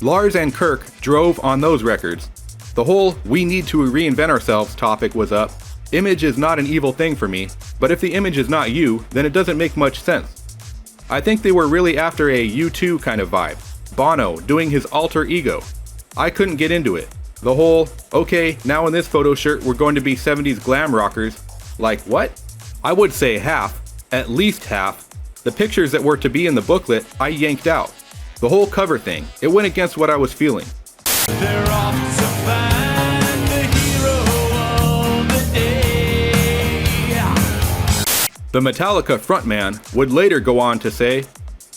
Lars and Kirk drove on those records. The whole "we need to reinvent ourselves" topic was up. Image is not an evil thing for me, but if the image is not you, then it doesn't make much sense. I think they were really after a U2 kind of vibe. Bono doing his alter ego. I couldn't get into it. The whole, okay, now in this photo shirt we're going to be 70s glam rockers. Like what? I would say half, at least half. The pictures that were to be in the booklet, I yanked out. The whole cover thing, it went against what I was feeling. They're off to find the hero of the day. The Metallica frontman would later go on to say,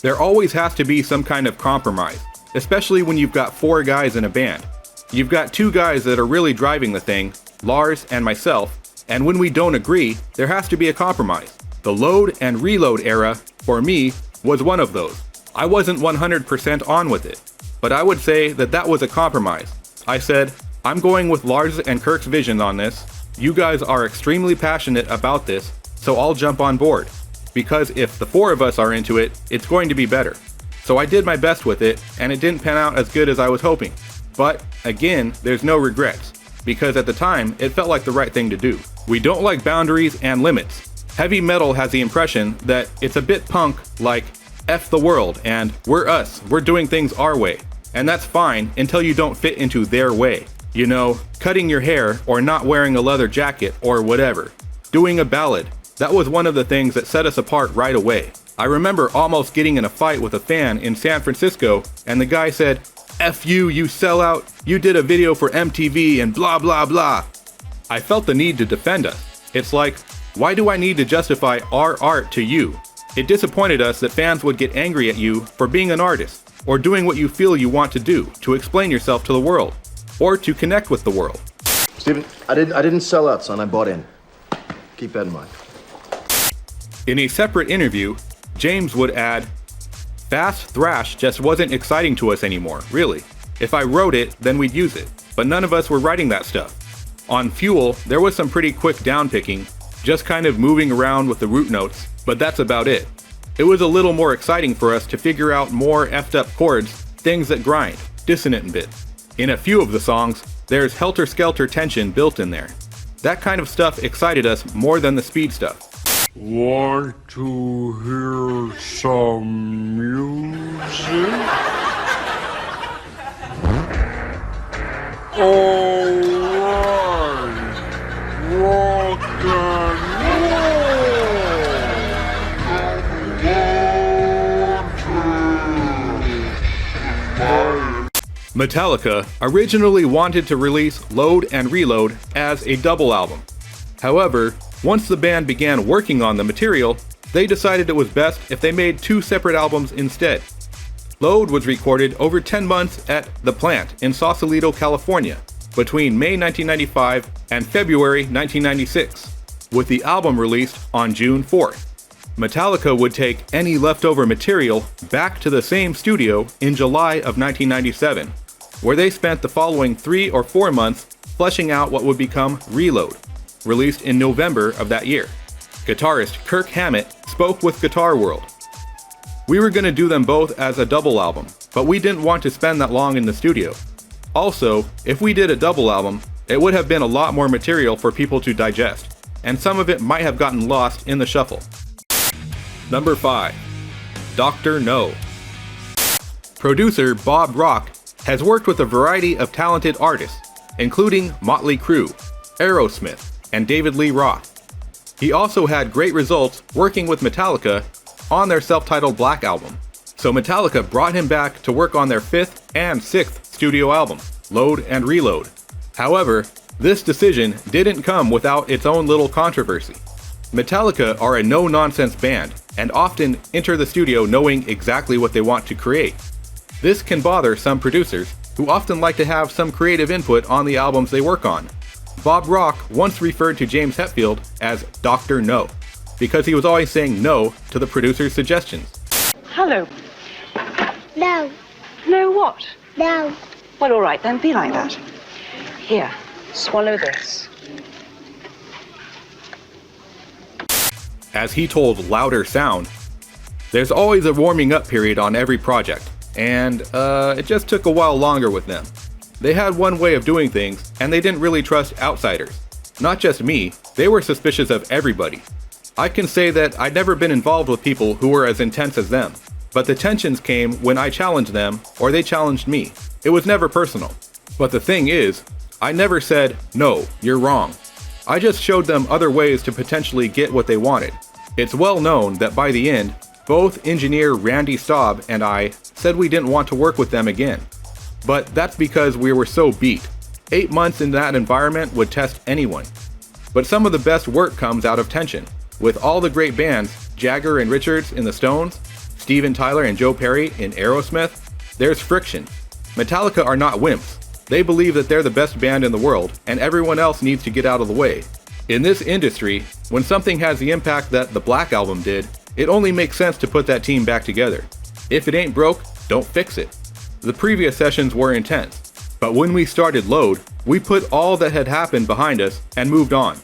there always has to be some kind of compromise, especially when you've got 4 guys in a band. You've got 2 guys that are really driving the thing, Lars and myself, and when we don't agree, there has to be a compromise. The Load and Reload era, for me, was one of those. I wasn't 100% on with it, but I would say that that was a compromise. I said, I'm going with Lars and Kirk's vision on this. You guys are extremely passionate about this, so I'll jump on board. Because if the 4 of us are into it, it's going to be better. So I did my best with it, and it didn't pan out as good as I was hoping. But, again, there's no regrets, because at the time, it felt like the right thing to do. We don't like boundaries and limits. Heavy metal has the impression that it's a bit punk, like, F the world, and we're us, we're doing things our way. And that's fine until you don't fit into their way. You know, cutting your hair, or not wearing a leather jacket, or whatever. Doing a ballad. That was one of the things that set us apart right away. I remember almost getting in a fight with a fan in San Francisco, and the guy said, F you sellout, you did a video for MTV and blah blah blah. I felt the need to defend us. It's like, why do I need to justify our art to you? It disappointed us that fans would get angry at you for being an artist, or doing what you feel you want to do, to explain yourself to the world, or to connect with the world. Steven, I didn't sell out, son, I bought in. Keep that in mind. In a separate interview, James would add, fast thrash just wasn't exciting to us anymore, really. If I wrote it, then we'd use it, but none of us were writing that stuff. On Fuel, there was some pretty quick downpicking, just kind of moving around with the root notes, but that's about it. It was a little more exciting for us to figure out more effed up chords, things that grind, dissonant bits. In a few of the songs, there's helter-skelter tension built in there. That kind of stuff excited us more than the speed stuff. Want to hear some music? Alright, rock and roll. Metallica originally wanted to release Load and Reload as a double album. However, once the band began working on the material, they decided it was best if they made 2 separate albums instead. Load was recorded over 10 months at The Plant in Sausalito, California, between May 1995 and February 1996, with the album released on June 4th. Metallica would take any leftover material back to the same studio in July of 1997, where they spent the following 3 or 4 months fleshing out what would become Reload, released in November of that year. Guitarist Kirk Hammett spoke with Guitar World. "We were going to do them both as a double album, but we didn't want to spend that long in the studio. Also, if we did a double album, it would have been a lot more material for people to digest, and some of it might have gotten lost in the shuffle." Number 5. Dr. No. Producer Bob Rock has worked with a variety of talented artists, including Motley Crue, Aerosmith, and David Lee Roth. He also had great results working with Metallica on their self-titled Black album, so Metallica brought him back to work on their 5th and 6th studio album, Load and Reload. However, this decision didn't come without its own little controversy. Metallica are a no-nonsense band and often enter the studio knowing exactly what they want to create. This can bother some producers who often like to have some creative input on the albums they work on. Bob Rock once referred to James Hetfield as Dr. No, because he was always saying no to the producer's suggestions. Hello. No. No what? No. Well, all right, then be like that. Here, swallow this. As he told Louder Sound, "There's always a warming up period on every project, and it just took a while longer with them. They had one way of doing things, and they didn't really trust outsiders. Not just me, they were suspicious of everybody. I can say that I'd never been involved with people who were as intense as them, but the tensions came when I challenged them or they challenged me. It was never personal. But the thing is, I never said, 'No, you're wrong.' I just showed them other ways to potentially get what they wanted. It's well known that by the end, both engineer Randy Staub and I said we didn't want to work with them again. But that's because we were so beat. 8 months in that environment would test anyone. But some of the best work comes out of tension. With all the great bands, Jagger and Richards in the Stones, Steven Tyler and Joe Perry in Aerosmith, there's friction. Metallica are not wimps. They believe that they're the best band in the world, and everyone else needs to get out of the way. In this industry, when something has the impact that the Black Album did, it only makes sense to put that team back together. If it ain't broke, don't fix it." The previous sessions were intense, but when we started Load, we put all that had happened behind us and moved on.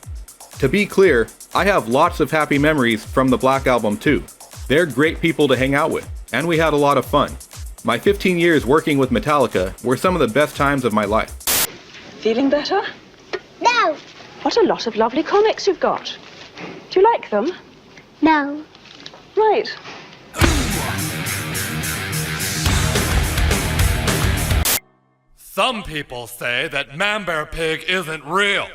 To be clear, I have lots of happy memories from the Black Album too. They're great people to hang out with, and we had a lot of fun. My 15 years working with Metallica were some of the best times of my life. Feeling better? No. What a lot of lovely comics you've got. Do you like them? No. Right. Some people say that Man Bear Pig isn't real.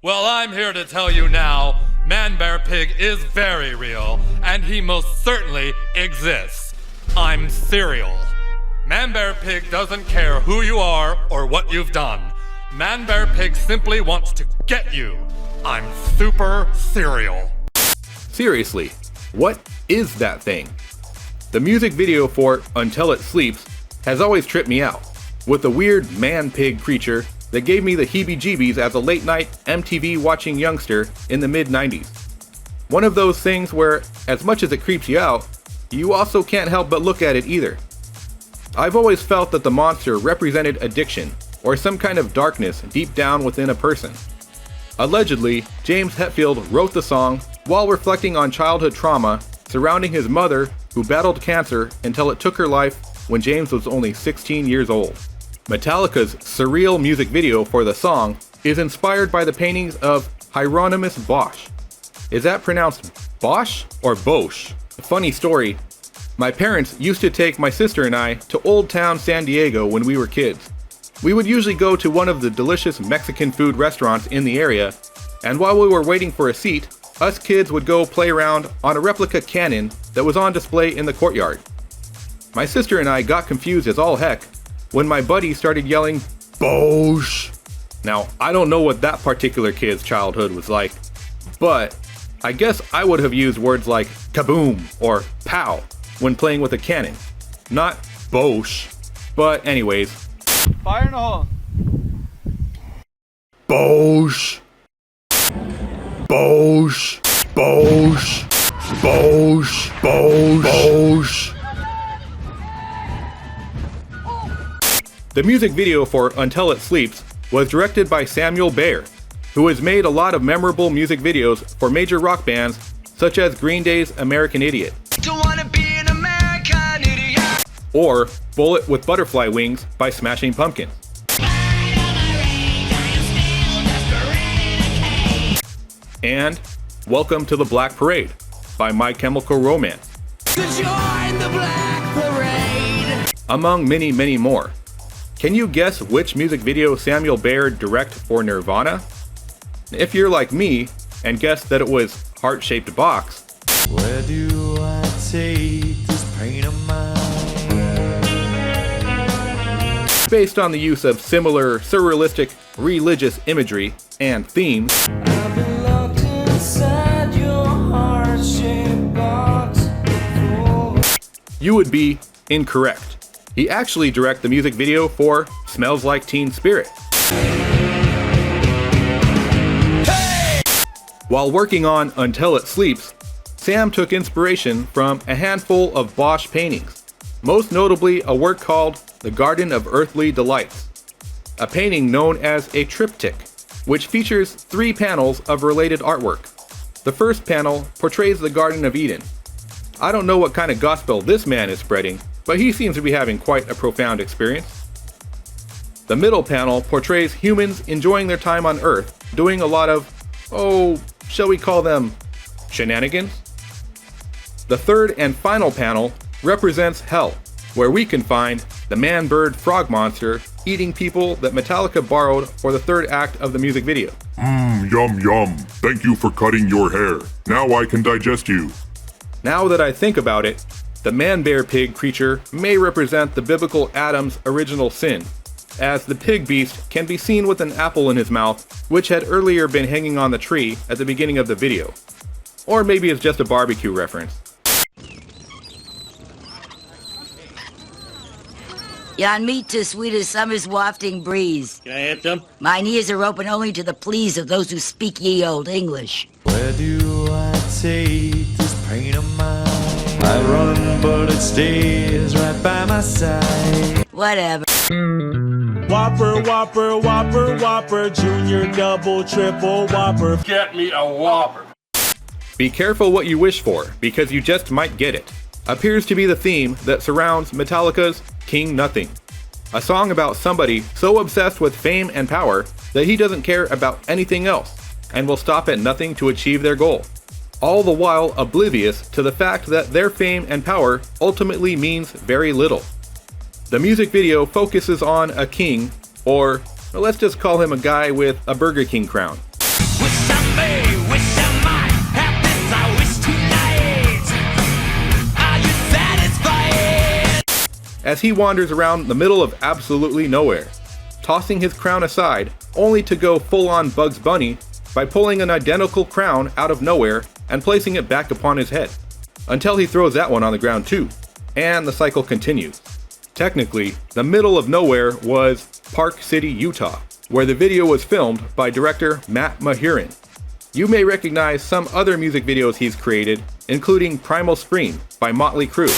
Well, I'm here to tell you now, Man Bear Pig is very real, and he most certainly exists. I'm Cereal. Man Bear Pig doesn't care who you are or what you've done. Man Bear Pig simply wants to get you. I'm Super Cereal. Seriously, what is that thing? The music video for Until It Sleeps has always tripped me out, with a weird man-pig creature that gave me the heebie-jeebies as a late-night MTV watching youngster in the mid-90s. One of those things where, as much as it creeps you out, you also can't help but look at it either. I've always felt that the monster represented addiction, or some kind of darkness deep down within a person. Allegedly, James Hetfield wrote the song while reflecting on childhood trauma surrounding his mother, who battled cancer until it took her life when James was only 16 years old. Metallica's surreal music video for the song is inspired by the paintings of Hieronymus Bosch. Is that pronounced Bosch or Bosch? A funny story. My parents used to take my sister and I to Old Town San Diego when we were kids. We would usually go to one of the delicious Mexican food restaurants in the area, and while we were waiting for a seat, us kids would go play around on a replica cannon that was on display in the courtyard. My sister and I got confused as all heck when my buddy started yelling, "Bosch!" Now, I don't know what that particular kid's childhood was like, but I guess I would have used words like kaboom or pow when playing with a cannon, not Bosch. But anyways. Fire in the hole. Bosh. Bosh. Bosh. Bosh. Bosh. The music video for Until It Sleeps was directed by Samuel Bayer, who has made a lot of memorable music videos for major rock bands such as Green Day's American Idiot, or Bullet with Butterfly Wings by Smashing Pumpkins. And Welcome to the Black Parade by My Chemical Romance. Among many, many more. Can you guess which music video Samuel Bayer directed for Nirvana? If you're like me and guessed that it was Heart-Shaped Box, where do I take this pain of mine? Based on the use of similar surrealistic religious imagery and themes, you would be incorrect. He actually directed the music video for Smells Like Teen Spirit. While working on Until It Sleeps, Sam took inspiration from a handful of Bosch paintings, most notably a work called The Garden of Earthly Delights, a painting known as a triptych, which features 3 panels of related artwork. The first panel portrays the Garden of Eden. I don't know what kind of gospel this man is spreading, but he seems to be having quite a profound experience. The middle panel portrays humans enjoying their time on Earth, doing a lot of, shall we call them shenanigans? The third and final panel represents hell, where we can find the man-bird frog monster eating people that Metallica borrowed for the third act of the music video. Yum yum. Thank you for cutting your hair. Now I can digest you. Now that I think about it, the man-bear-pig creature may represent the biblical Adam's original sin, as the pig beast can be seen with an apple in his mouth, which had earlier been hanging on the tree at the beginning of the video. Or maybe it's just a barbecue reference. Yon meet too sweet as summer's wafting breeze. Can I have some? Mine ears are open only to the pleas of those who speak ye old English. Where do I take this pain of mine? I run, but it stays right by my side. Whatever. Whopper, Whopper, Whopper, Whopper, Junior, Double, Triple, Whopper. Get me a Whopper. Be careful what you wish for, because you just might get it. Appears to be the theme that surrounds Metallica's King Nothing, a song about somebody so obsessed with fame and power that he doesn't care about anything else and will stop at nothing to achieve their goal, all the while oblivious to the fact that their fame and power ultimately means very little. The music video focuses on a king, or let's just call him a guy with a Burger King crown. As he wanders around the middle of absolutely nowhere, tossing his crown aside only to go full-on Bugs Bunny by pulling an identical crown out of nowhere and placing it back upon his head, until he throws that one on the ground too, and the cycle continues. Technically, the middle of nowhere was Park City, Utah, where the video was filmed by director Matt Mahurin. You may recognize some other music videos he's created, including Primal Scream by Motley Crue,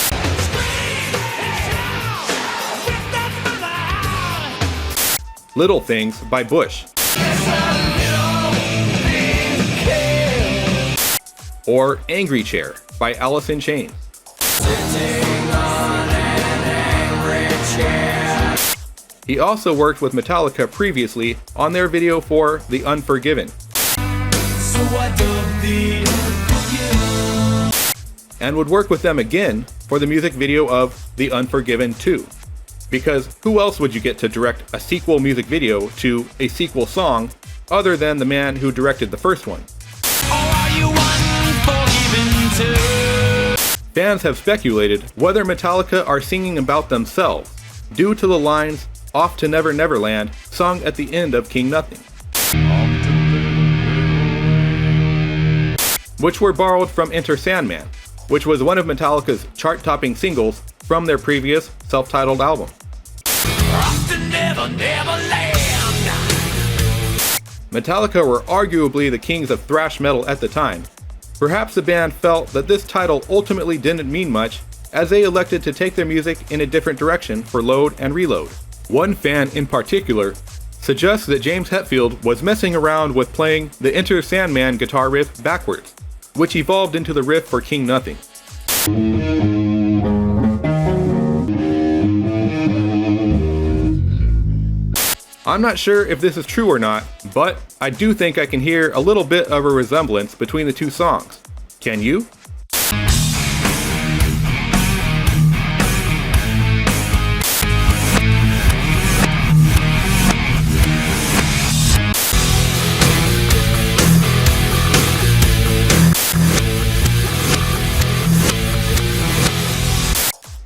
Little Things by Bush, or Angry Chair by Alice in Chains. He also worked with Metallica previously on their video for The Unforgiven, and would work with them again for the music video of The Unforgiven 2. Because who else would you get to direct a sequel music video to a sequel song other than the man who directed the first one? Fans have speculated whether Metallica are singing about themselves due to the lines "Off to Never Neverland" sung at the end of King Nothing, which were borrowed from Enter Sandman, which was one of Metallica's chart-topping singles from their previous self-titled album. Metallica were arguably the kings of thrash metal at the time. Perhaps the band felt that this title ultimately didn't mean much, as they elected to take their music in a different direction for Load and Reload. One fan in particular suggests that James Hetfield was messing around with playing the Enter Sandman guitar riff backwards, which evolved into the riff for King Nothing. I'm not sure if this is true or not, but I do think I can hear a little bit of a resemblance between the two songs. Can you?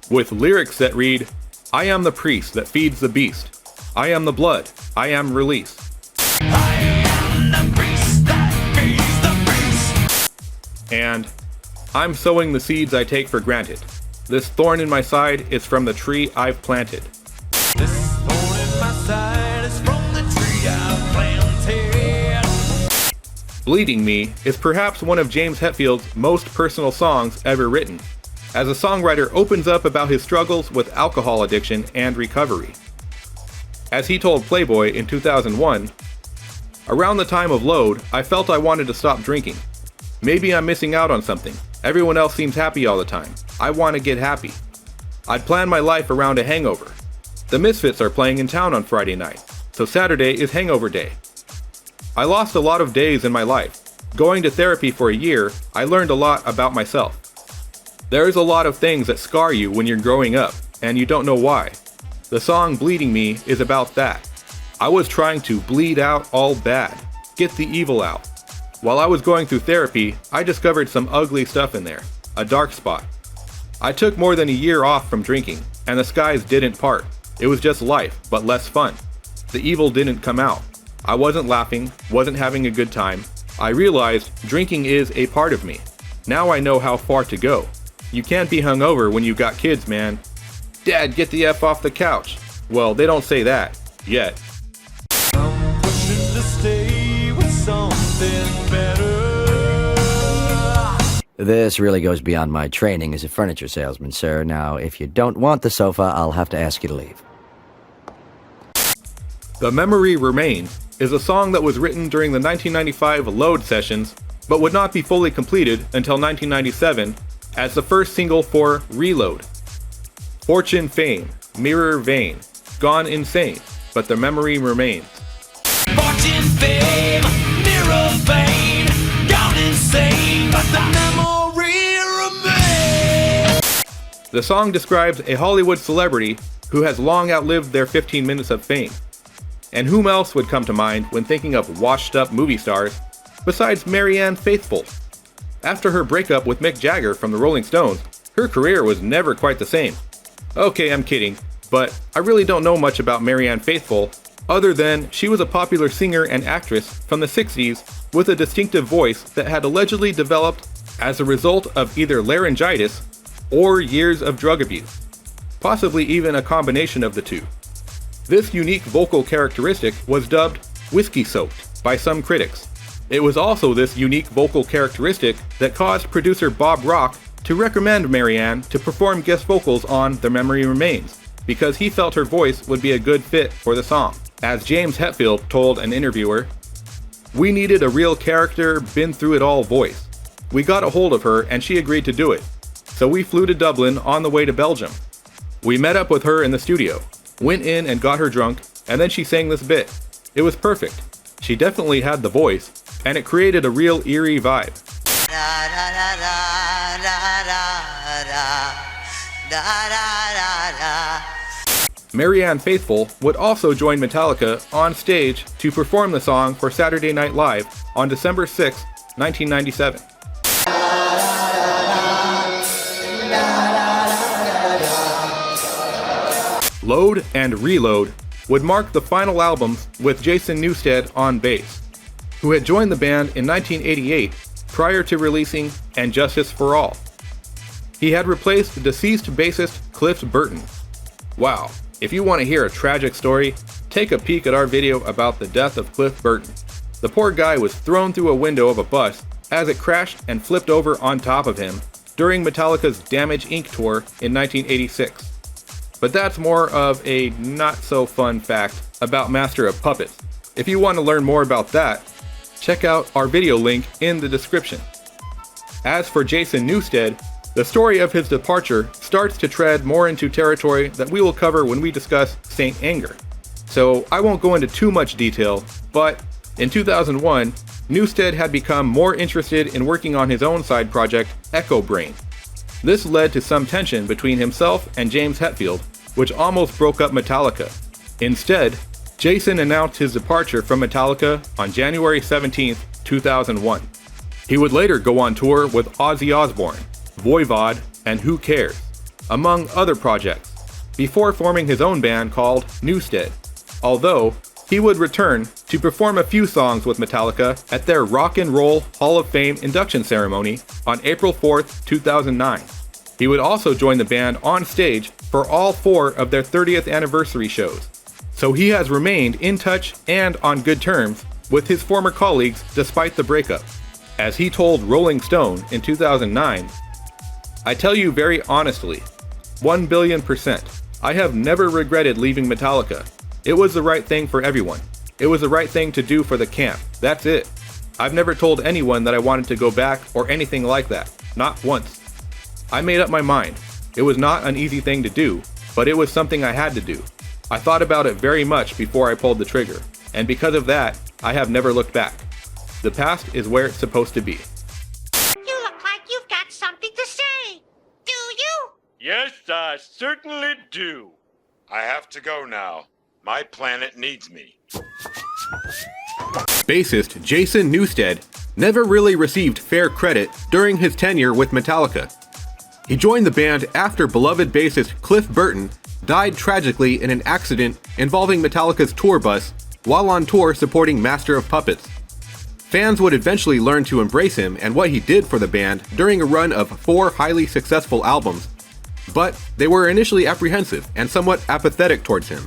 With lyrics that read, "I am the priest that feeds the beast. I am the blood. I am release." And "I'm sowing the seeds I take for granted. This thorn in my side is from the tree I've planted." This thorn in my side is from the tree I've planted. Bleeding Me is perhaps one of James Hetfield's most personal songs ever written, as the songwriter opens up about his struggles with alcohol addiction and recovery. As he told Playboy in 2001, "Around the time of Load, I felt I wanted to stop drinking. Maybe I'm missing out on something. Everyone else seems happy all the time. I want to get happy. I'd plan my life around a hangover. The Misfits are playing in town on Friday night, so Saturday is hangover day. I lost a lot of days in my life. Going to therapy for a year, I learned a lot about myself. There's a lot of things that scar you when you're growing up, and you don't know why. The song Bleeding Me is about that. I was trying to bleed out all bad, get the evil out. While I was going through therapy, I discovered some ugly stuff in there, a dark spot. I took more than a year off from drinking, and the skies didn't part. It was just life, but less fun. The evil didn't come out. I wasn't laughing, wasn't having a good time. I realized drinking is a part of me. Now I know how far to go. You can't be hungover when you got kids, man. Dad, get the F off the couch." Well, they don't say that, yet. I'm pushing to stay with something better. This really goes beyond my training as a furniture salesman, sir. Now, if you don't want the sofa, I'll have to ask you to leave. The Memory Remains is a song that was written during the 1995 Load sessions, but would not be fully completed until 1997 as the first single for Reload. Fortune, fame, mirror, vein, gone insane, but the memory remains. Fortune, fame, mirror, vein, gone insane, but the memory remains. The song describes a Hollywood celebrity who has long outlived their 15 minutes of fame. And whom else would come to mind when thinking of washed-up movie stars besides Marianne Faithfull? After her breakup with Mick Jagger from the Rolling Stones, her career was never quite the same. Okay, I'm kidding, but I really don't know much about Marianne Faithfull, other than she was a popular singer and actress from the 60s with a distinctive voice that had allegedly developed as a result of either laryngitis or years of drug abuse, possibly even a combination of the two. This unique vocal characteristic was dubbed whiskey-soaked by some critics. It was also this unique vocal characteristic that caused producer Bob Rock to recommend Marianne to perform guest vocals on The Memory Remains, because he felt her voice would be a good fit for the song. As James Hetfield told an interviewer, "We needed a real character, been through it all voice. We got a hold of her and she agreed to do it. So we flew to Dublin on the way to Belgium. We met up with her in the studio, went in and got her drunk, and then she sang this bit. It was perfect. She definitely had the voice, and it created a real eerie vibe." Marianne Faithfull would also join Metallica on stage to perform the song for Saturday Night Live on December 6, 1997. Load and Reload would mark the final albums with Jason Newsted on bass, who had joined the band in 1988 prior to releasing And Justice for All. He had replaced deceased bassist Cliff Burton. Wow, if you want to hear a tragic story, take a peek at our video about the death of Cliff Burton. The poor guy was thrown through a window of a bus as it crashed and flipped over on top of him during Metallica's Damage Inc. tour in 1986. But that's more of a not-so-fun fact about Master of Puppets. If you want to learn more about that, check out our video link in the description. As for Jason Newsted, the story of his departure starts to tread more into territory that we will cover when we discuss Saint Anger. So I won't go into too much detail, but in 2001, Newsted had become more interested in working on his own side project, Echo Brain. This led to some tension between himself and James Hetfield, which almost broke up Metallica. Instead, Jason announced his departure from Metallica on January 17, 2001. He would later go on tour with Ozzy Osbourne, Voivod, and Who Cares, among other projects, before forming his own band called Newsted, although he would return to perform a few songs with Metallica at their Rock and Roll Hall of Fame induction ceremony on April 4, 2009. He would also join the band on stage for all 4 of their 30th anniversary shows. So he has remained in touch and on good terms with his former colleagues despite the breakup. As he told Rolling Stone in 2009, "I tell you very honestly, 1,000,000,000%, I have never regretted leaving Metallica. It was the right thing for everyone. It was the right thing to do for the camp. That's it. I've never told anyone that I wanted to go back or anything like that. Not once. I made up my mind. It was not an easy thing to do, but it was something I had to do. I thought about it very much before I pulled the trigger, and because of that, I have never looked back. The past is where it's supposed to be." You look like you've got something to say. Do you? Yes, I certainly do. I have to go now. My planet needs me. Bassist Jason Newsted never really received fair credit during his tenure with Metallica. He joined the band after beloved bassist Cliff Burton died tragically in an accident involving Metallica's tour bus while on tour supporting Master of Puppets. Fans would eventually learn to embrace him and what he did for the band during a run of 4 highly successful albums, but they were initially apprehensive and somewhat apathetic towards him.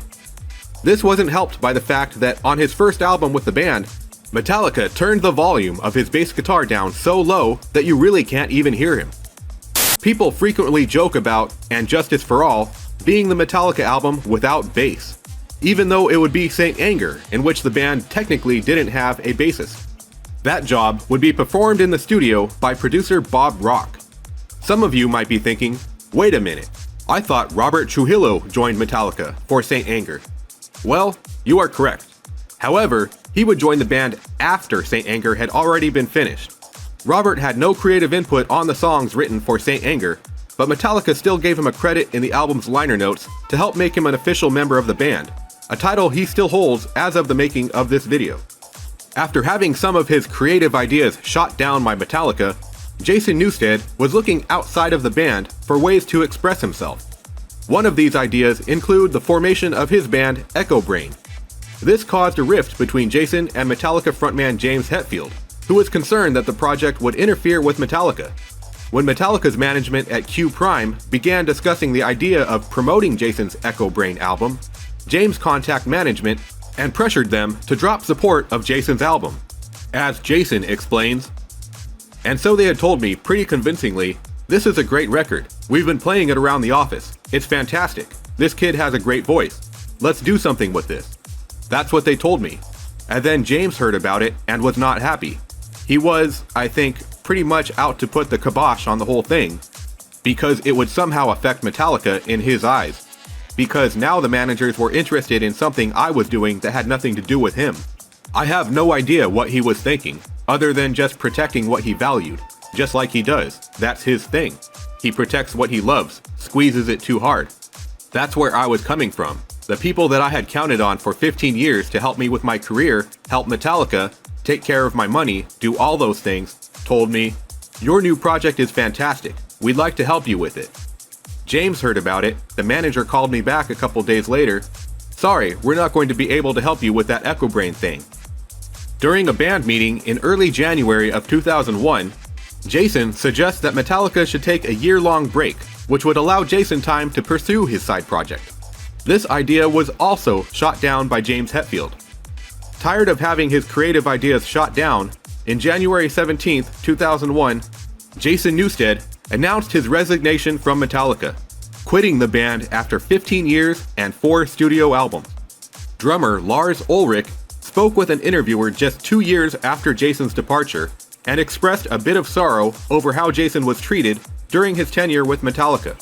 This wasn't helped by the fact that on his first album with the band, Metallica turned the volume of his bass guitar down so low that you really can't even hear him. People frequently joke about And Justice for All being the Metallica album without bass, even though it would be Saint Anger, in which the band technically didn't have a bassist. That job would be performed in the studio by producer Bob Rock. Some of you might be thinking, wait a minute, I thought Robert Trujillo joined Metallica for Saint Anger. Well, you are correct. However, he would join the band after Saint Anger had already been finished. Robert had no creative input on the songs written for Saint Anger, but Metallica still gave him a credit in the album's liner notes to help make him an official member of the band, a title he still holds as of the making of this video. After having some of his creative ideas shot down by Metallica, Jason Newsted was looking outside of the band for ways to express himself. One of these ideas include the formation of his band Echo Brain. This caused a rift between Jason and Metallica frontman James Hetfield, who was concerned that the project would interfere with Metallica. When Metallica's management at Q Prime began discussing the idea of promoting Jason's Echo Brain album, James contacted management and pressured them to drop support of Jason's album. As Jason explains, "And so they had told me pretty convincingly, this is a great record. We've been playing it around the office. It's fantastic. This kid has a great voice. Let's do something with this." That's what they told me. And then James heard about it and was not happy. He was, I think, pretty much out to put the kibosh on the whole thing, because it would somehow affect Metallica in his eyes. Because now the managers were interested in something I was doing that had nothing to do with him. I have no idea what he was thinking, other than just protecting what he valued, just like he does. That's his thing. He protects what he loves, squeezes it too hard. That's where I was coming from. The people that I had counted on for 15 years to help me with my career, help Metallica, take care of my money, do all those things, told me, "Your new project is fantastic. We'd like to help you with it." James heard about it. The manager called me back a couple days later. "Sorry, we're not going to be able to help you with that Echo Brain thing." During a band meeting in early January of 2001, Jason suggests that Metallica should take a year-long break, which would allow Jason time to pursue his side project. This idea was also shot down by James Hetfield. Tired of having his creative ideas shot down, in January 17, 2001, Jason Newsted announced his resignation from Metallica, quitting the band after 15 years and 4 studio albums. Drummer Lars Ulrich spoke with an interviewer just 2 years after Jason's departure and expressed a bit of sorrow over how Jason was treated during his tenure with Metallica.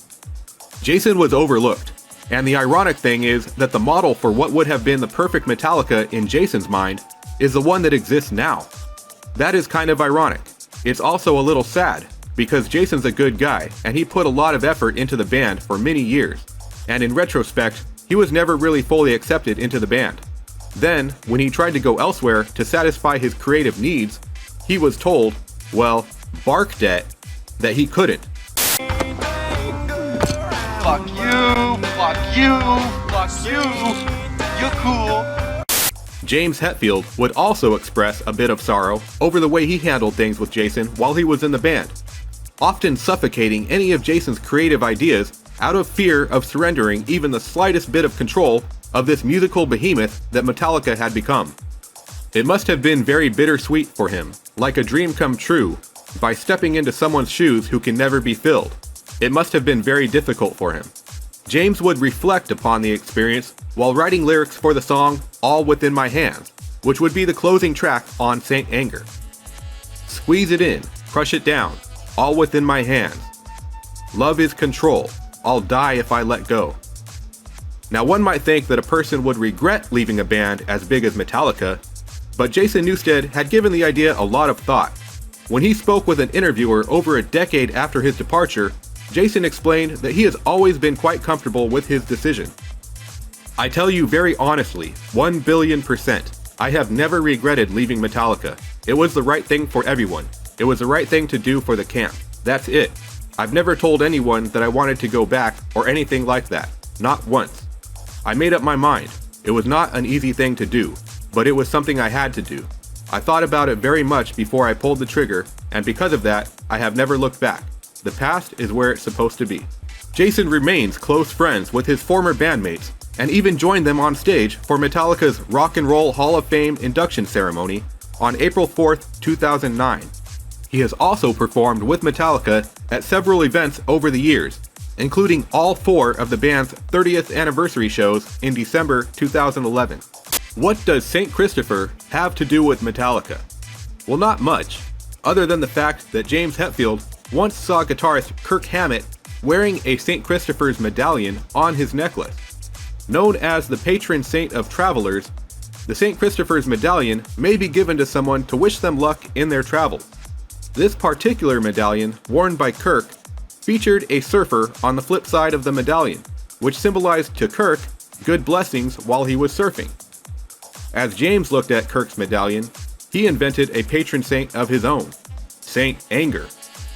Jason was overlooked, and the ironic thing is that the model for what would have been the perfect Metallica in Jason's mind is the one that exists now. That is kind of ironic. It's also a little sad, because Jason's a good guy, and he put a lot of effort into the band for many years, and in retrospect, he was never really fully accepted into the band. Then, when he tried to go elsewhere to satisfy his creative needs, he was told, well, barked at, that he couldn't. Fuck you, fuck you, fuck you, you're cool. James Hetfield would also express a bit of sorrow over the way he handled things with Jason while he was in the band, often suffocating any of Jason's creative ideas out of fear of surrendering even the slightest bit of control of this musical behemoth that Metallica had become. It must have been very bittersweet for him, like a dream come true, by stepping into someone's shoes who can never be filled. It must have been very difficult for him. James would reflect upon the experience while writing lyrics for the song All Within My Hands, which would be the closing track on Saint Anger. Squeeze it in, crush it down, all within my hands. Love is control, I'll die if I let go. Now one might think that a person would regret leaving a band as big as Metallica, but Jason Newsted had given the idea a lot of thought. When he spoke with an interviewer over a decade after his departure, Jason explained that he has always been quite comfortable with his decision. I tell you very honestly, 1 billion%, I have never regretted leaving Metallica. It was the right thing for everyone. It was the right thing to do for the camp. That's it. I've never told anyone that I wanted to go back or anything like that. Not once. I made up my mind. It was not an easy thing to do, but it was something I had to do. I thought about it very much before I pulled the trigger, and because of that, I have never looked back. The past is where it's supposed to be. Jason remains close friends with his former bandmates, and even joined them on stage for Metallica's Rock and Roll Hall of Fame induction ceremony on April 4th, 2009. He has also performed with Metallica at several events over the years, including all 4 of the band's 30th anniversary shows in December 2011. What does St. Christopher have to do with Metallica? Well, not much, other than the fact that James Hetfield once saw guitarist Kirk Hammett wearing a St. Christopher's medallion on his necklace. Known as the patron saint of travelers, the St. Christopher's medallion may be given to someone to wish them luck in their travels. This particular medallion, worn by Kirk, featured a surfer on the flip side of the medallion, which symbolized to Kirk good blessings while he was surfing. As James looked at Kirk's medallion, he invented a patron saint of his own, Saint Anger,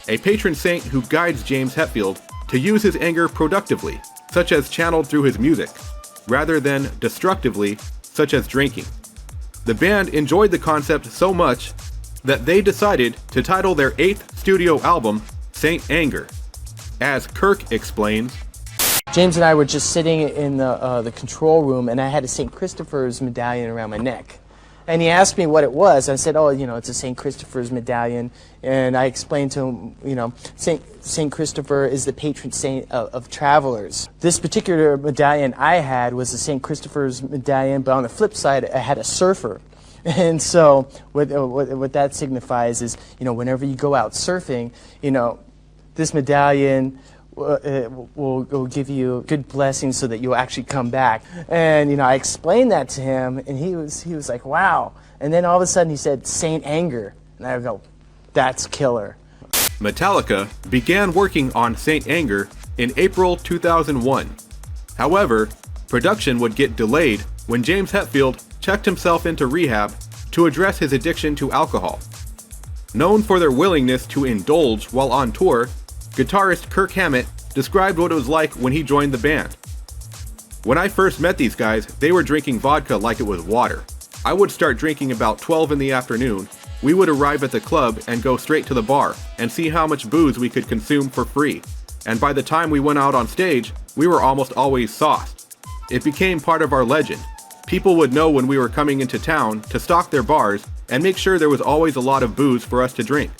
a patron saint who guides James Hetfield to use his anger productively, such as channeled through his music, rather than destructively, such as drinking. The band enjoyed the concept so much that they decided to title their 8th studio album Saint Anger. As Kirk explains, James and I were just sitting in the control room, and I had a St. Christopher's medallion around my neck. And he asked me what it was. I said, oh, it's a St. Christopher's medallion. And I explained to him, St. Christopher is the patron saint of travelers. This particular medallion I had was a St. Christopher's medallion, but on the flip side, I had a surfer. And so what that signifies is, whenever you go out surfing, this medallion will give you good blessings so that you'll actually come back. And I explained that to him, and he was like, wow. And then all of a sudden he said Saint Anger, and I go, that's killer. Metallica began working on Saint Anger in April 2001. However, production would get delayed when James Hetfield checked himself into rehab to address his addiction to alcohol. Known for their willingness to indulge while on tour, guitarist Kirk Hammett described what it was like when he joined the band. When I first met these guys, they were drinking vodka like it was water. I would start drinking about 12 in the afternoon. We would arrive at the club and go straight to the bar and see how much booze we could consume for free. And by the time we went out on stage, we were almost always sauced. It became part of our legend. People would know when we were coming into town to stock their bars and make sure there was always a lot of booze for us to drink.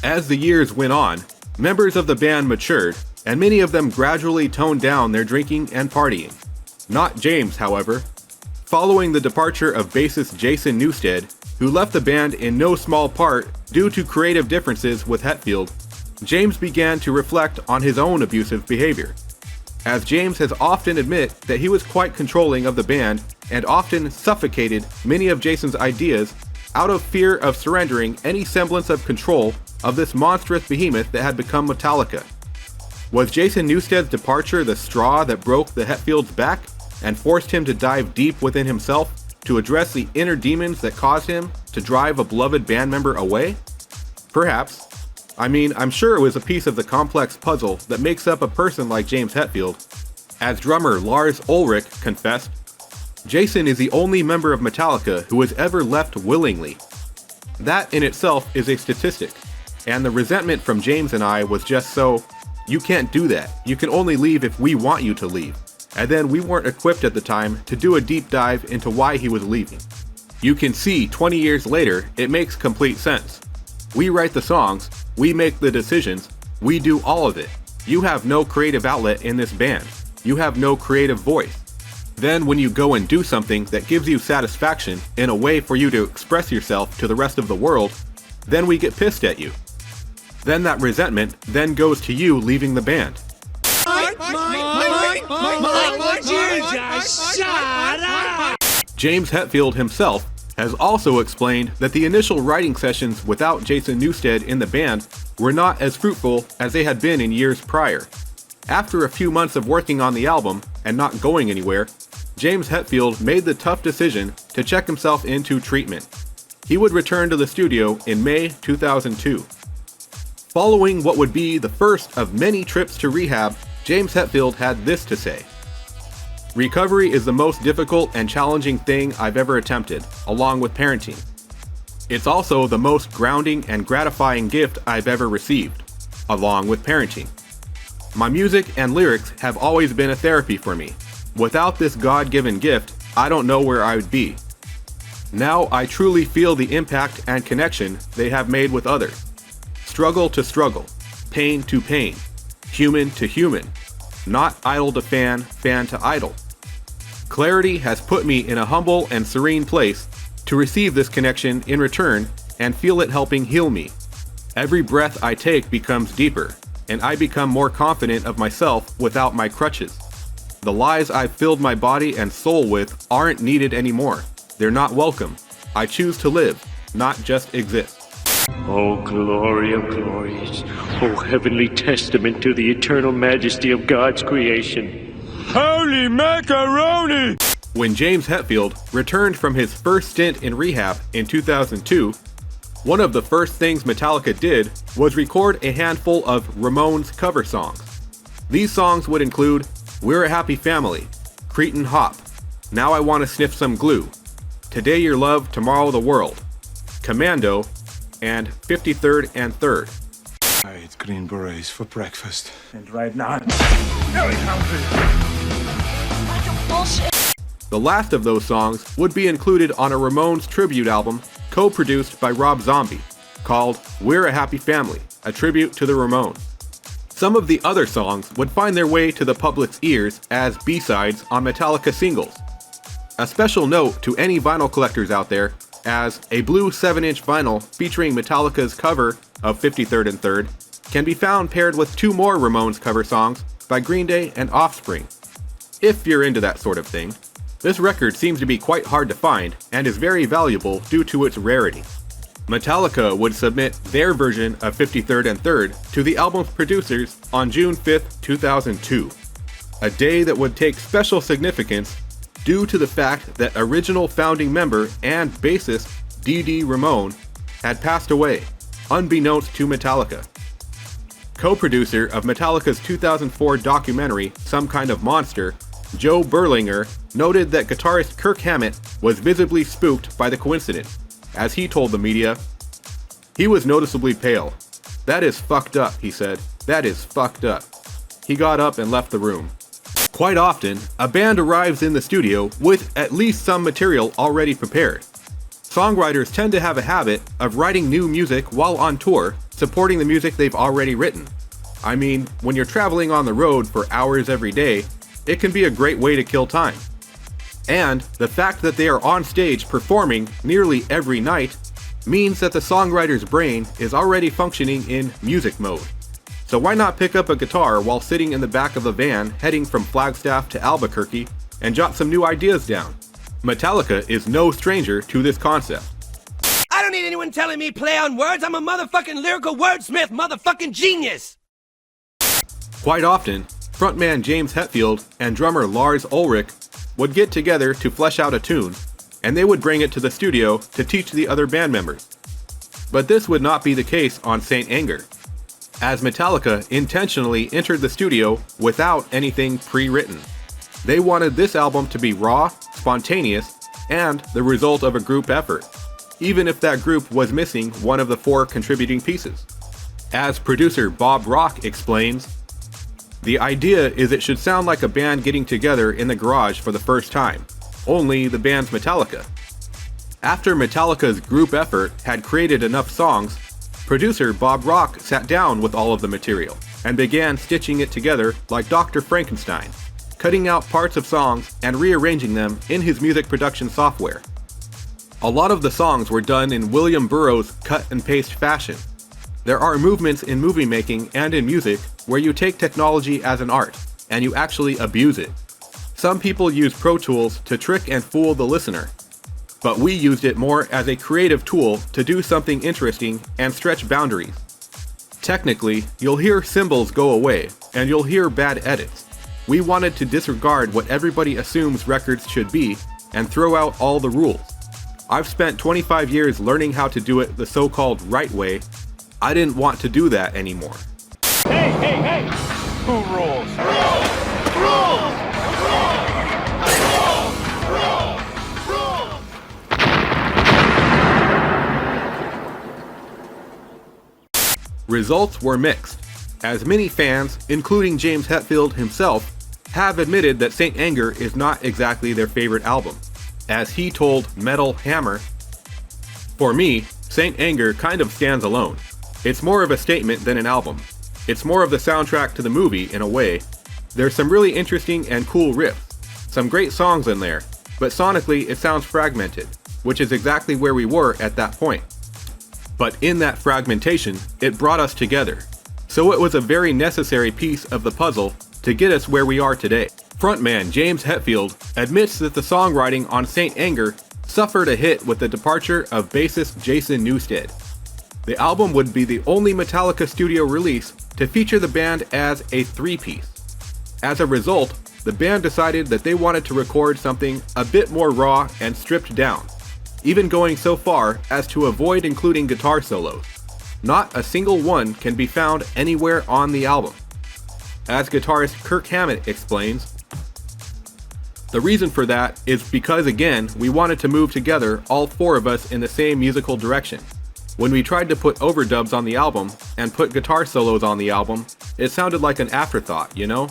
As the years went on, members of the band matured, and many of them gradually toned down their drinking and partying. Not James, however. Following the departure of bassist Jason Newsted, who left the band in no small part due to creative differences with Hetfield, James began to reflect on his own abusive behavior. As James has often admitted that he was quite controlling of the band and often suffocated many of Jason's ideas out of fear of surrendering any semblance of control of this monstrous behemoth that had become Metallica. Was Jason Newsted's departure the straw that broke the Hetfield's back and forced him to dive deep within himself to address the inner demons that caused him to drive a beloved band member away? Perhaps. I mean, I'm sure it was a piece of the complex puzzle that makes up a person like James Hetfield. As drummer Lars Ulrich confessed, Jason is the only member of Metallica who has ever left willingly. That in itself is a statistic, and the resentment from James and I was just so, you can't do that, you can only leave if we want you to leave. And then we weren't equipped at the time to do a deep dive into why he was leaving. You can see 20 years later, it makes complete sense. We write the songs, we make the decisions, we do all of it. You have no creative outlet in this band. You have no creative voice. Then when you go and do something that gives you satisfaction in a way for you to express yourself to the rest of the world, then we get pissed at you. Then that resentment then goes to you leaving the band. James Hetfield himself has also explained that the initial writing sessions without Jason Newsted in the band were not as fruitful as they had been in years prior. After a few months of working on the album and not going anywhere, James Hetfield made the tough decision to check himself into treatment. He would return to the studio in May 2002. Following what would be the first of many trips to rehab, James Hetfield had this to say: "Recovery is the most difficult and challenging thing I've ever attempted, along with parenting. It's also the most grounding and gratifying gift I've ever received, along with parenting. My music and lyrics have always been a therapy for me. Without this God-given gift, I don't know where I would be. Now I truly feel the impact and connection they have made with others. Struggle to struggle, pain to pain, human to human, not idol to fan, fan to idol. Clarity has put me in a humble and serene place to receive this connection in return and feel it helping heal me. Every breath I take becomes deeper, and I become more confident of myself without my crutches. The lies I've filled my body and soul with aren't needed anymore. They're not welcome. I choose to live, not just exist." Oh, glory of glories. Oh, heavenly testament to the eternal majesty of God's creation. Holy macaroni! When James Hetfield returned from his first stint in rehab in 2002, one of the first things Metallica did was record a handful of Ramones cover songs. These songs would include We're a Happy Family, Cretin Hop, Now I Want to Sniff Some Glue, Today Your Love, Tomorrow the World, Commando, and 53rd and 3rd. I ate green berets for breakfast. And right now, I'm very hungry. The last of those songs would be included on a Ramones tribute album co-produced by Rob Zombie, called We're a Happy Family, a tribute to the Ramones. Some of the other songs would find their way to the public's ears as B-sides on Metallica singles. A special note to any vinyl collectors out there, as a blue 7-inch vinyl featuring Metallica's cover of 53rd and 3rd can be found paired with 2 more Ramones cover songs by Green Day and Offspring. If you're into that sort of thing, this record seems to be quite hard to find and is very valuable due to its rarity. Metallica would submit their version of 53rd and 3rd to the album's producers on June 5th, 2002, a day that would take special significance due to the fact that original founding member and bassist D.D. Ramone had passed away, unbeknownst to Metallica. Co-producer of Metallica's 2004 documentary, Some Kind of Monster, Joe Berlinger noted that guitarist Kirk Hammett was visibly spooked by the coincidence. As he told the media, "He was noticeably pale. "That is fucked up," he said. "That is fucked up." He got up and left the room. Quite often, a band arrives in the studio with at least some material already prepared. Songwriters tend to have a habit of writing new music while on tour, supporting the music they've already written. I mean, when you're traveling on the road for hours every day, it can be a great way to kill time. And the fact that they are on stage performing nearly every night means that the songwriter's brain is already functioning in music mode. So why not pick up a guitar while sitting in the back of a van heading from Flagstaff to Albuquerque and jot some new ideas down? Metallica is no stranger to this concept. I don't need anyone telling me play on words. I'm a motherfucking lyrical wordsmith, motherfucking genius. Quite often, frontman James Hetfield and drummer Lars Ulrich would get together to flesh out a tune, and they would bring it to the studio to teach the other band members. But this would not be the case on Saint Anger, as Metallica intentionally entered the studio without anything pre-written. They wanted this album to be raw, spontaneous, and the result of a group effort, even if that group was missing one of the 4 contributing pieces. As producer Bob Rock explains, "The idea is it should sound like a band getting together in the garage for the first time, only the band's Metallica." After Metallica's group effort had created enough songs, producer Bob Rock sat down with all of the material and began stitching it together like Dr. Frankenstein, cutting out parts of songs and rearranging them in his music production software. A lot of the songs were done in William Burroughs' cut and paste fashion. There are movements in movie making and in music where you take technology as an art and you actually abuse it. Some people use Pro Tools to trick and fool the listener, but we used it more as a creative tool to do something interesting and stretch boundaries. Technically, you'll hear cymbals go away and you'll hear bad edits. We wanted to disregard what everybody assumes records should be and throw out all the rules. I've spent 25 years learning how to do it the so-called right way. I didn't want to do that anymore. Hey, hey, hey! Who rules? Rules! Results were mixed, as many fans, including James Hetfield himself, have admitted that Saint Anger is not exactly their favorite album. As he told Metal Hammer, "For me, Saint Anger kind of stands alone. It's more of a statement than an album. It's more of the soundtrack to the movie in a way. There's some really interesting and cool riffs, some great songs in there, but sonically it sounds fragmented, which is exactly where we were at that point. But in that fragmentation, it brought us together. So it was a very necessary piece of the puzzle to get us where we are today." Frontman James Hetfield admits that the songwriting on Saint Anger suffered a hit with the departure of bassist Jason Newsted. The album would be the only Metallica studio release to feature the band as a 3-piece. As a result, the band decided that they wanted to record something a bit more raw and stripped down, even going so far as to avoid including guitar solos. Not a single one can be found anywhere on the album. As guitarist Kirk Hammett explains, "The reason for that is because, again, we wanted to move together, all 4 of us, in the same musical direction. When we tried to put overdubs on the album and put guitar solos on the album, it sounded like an afterthought, you know?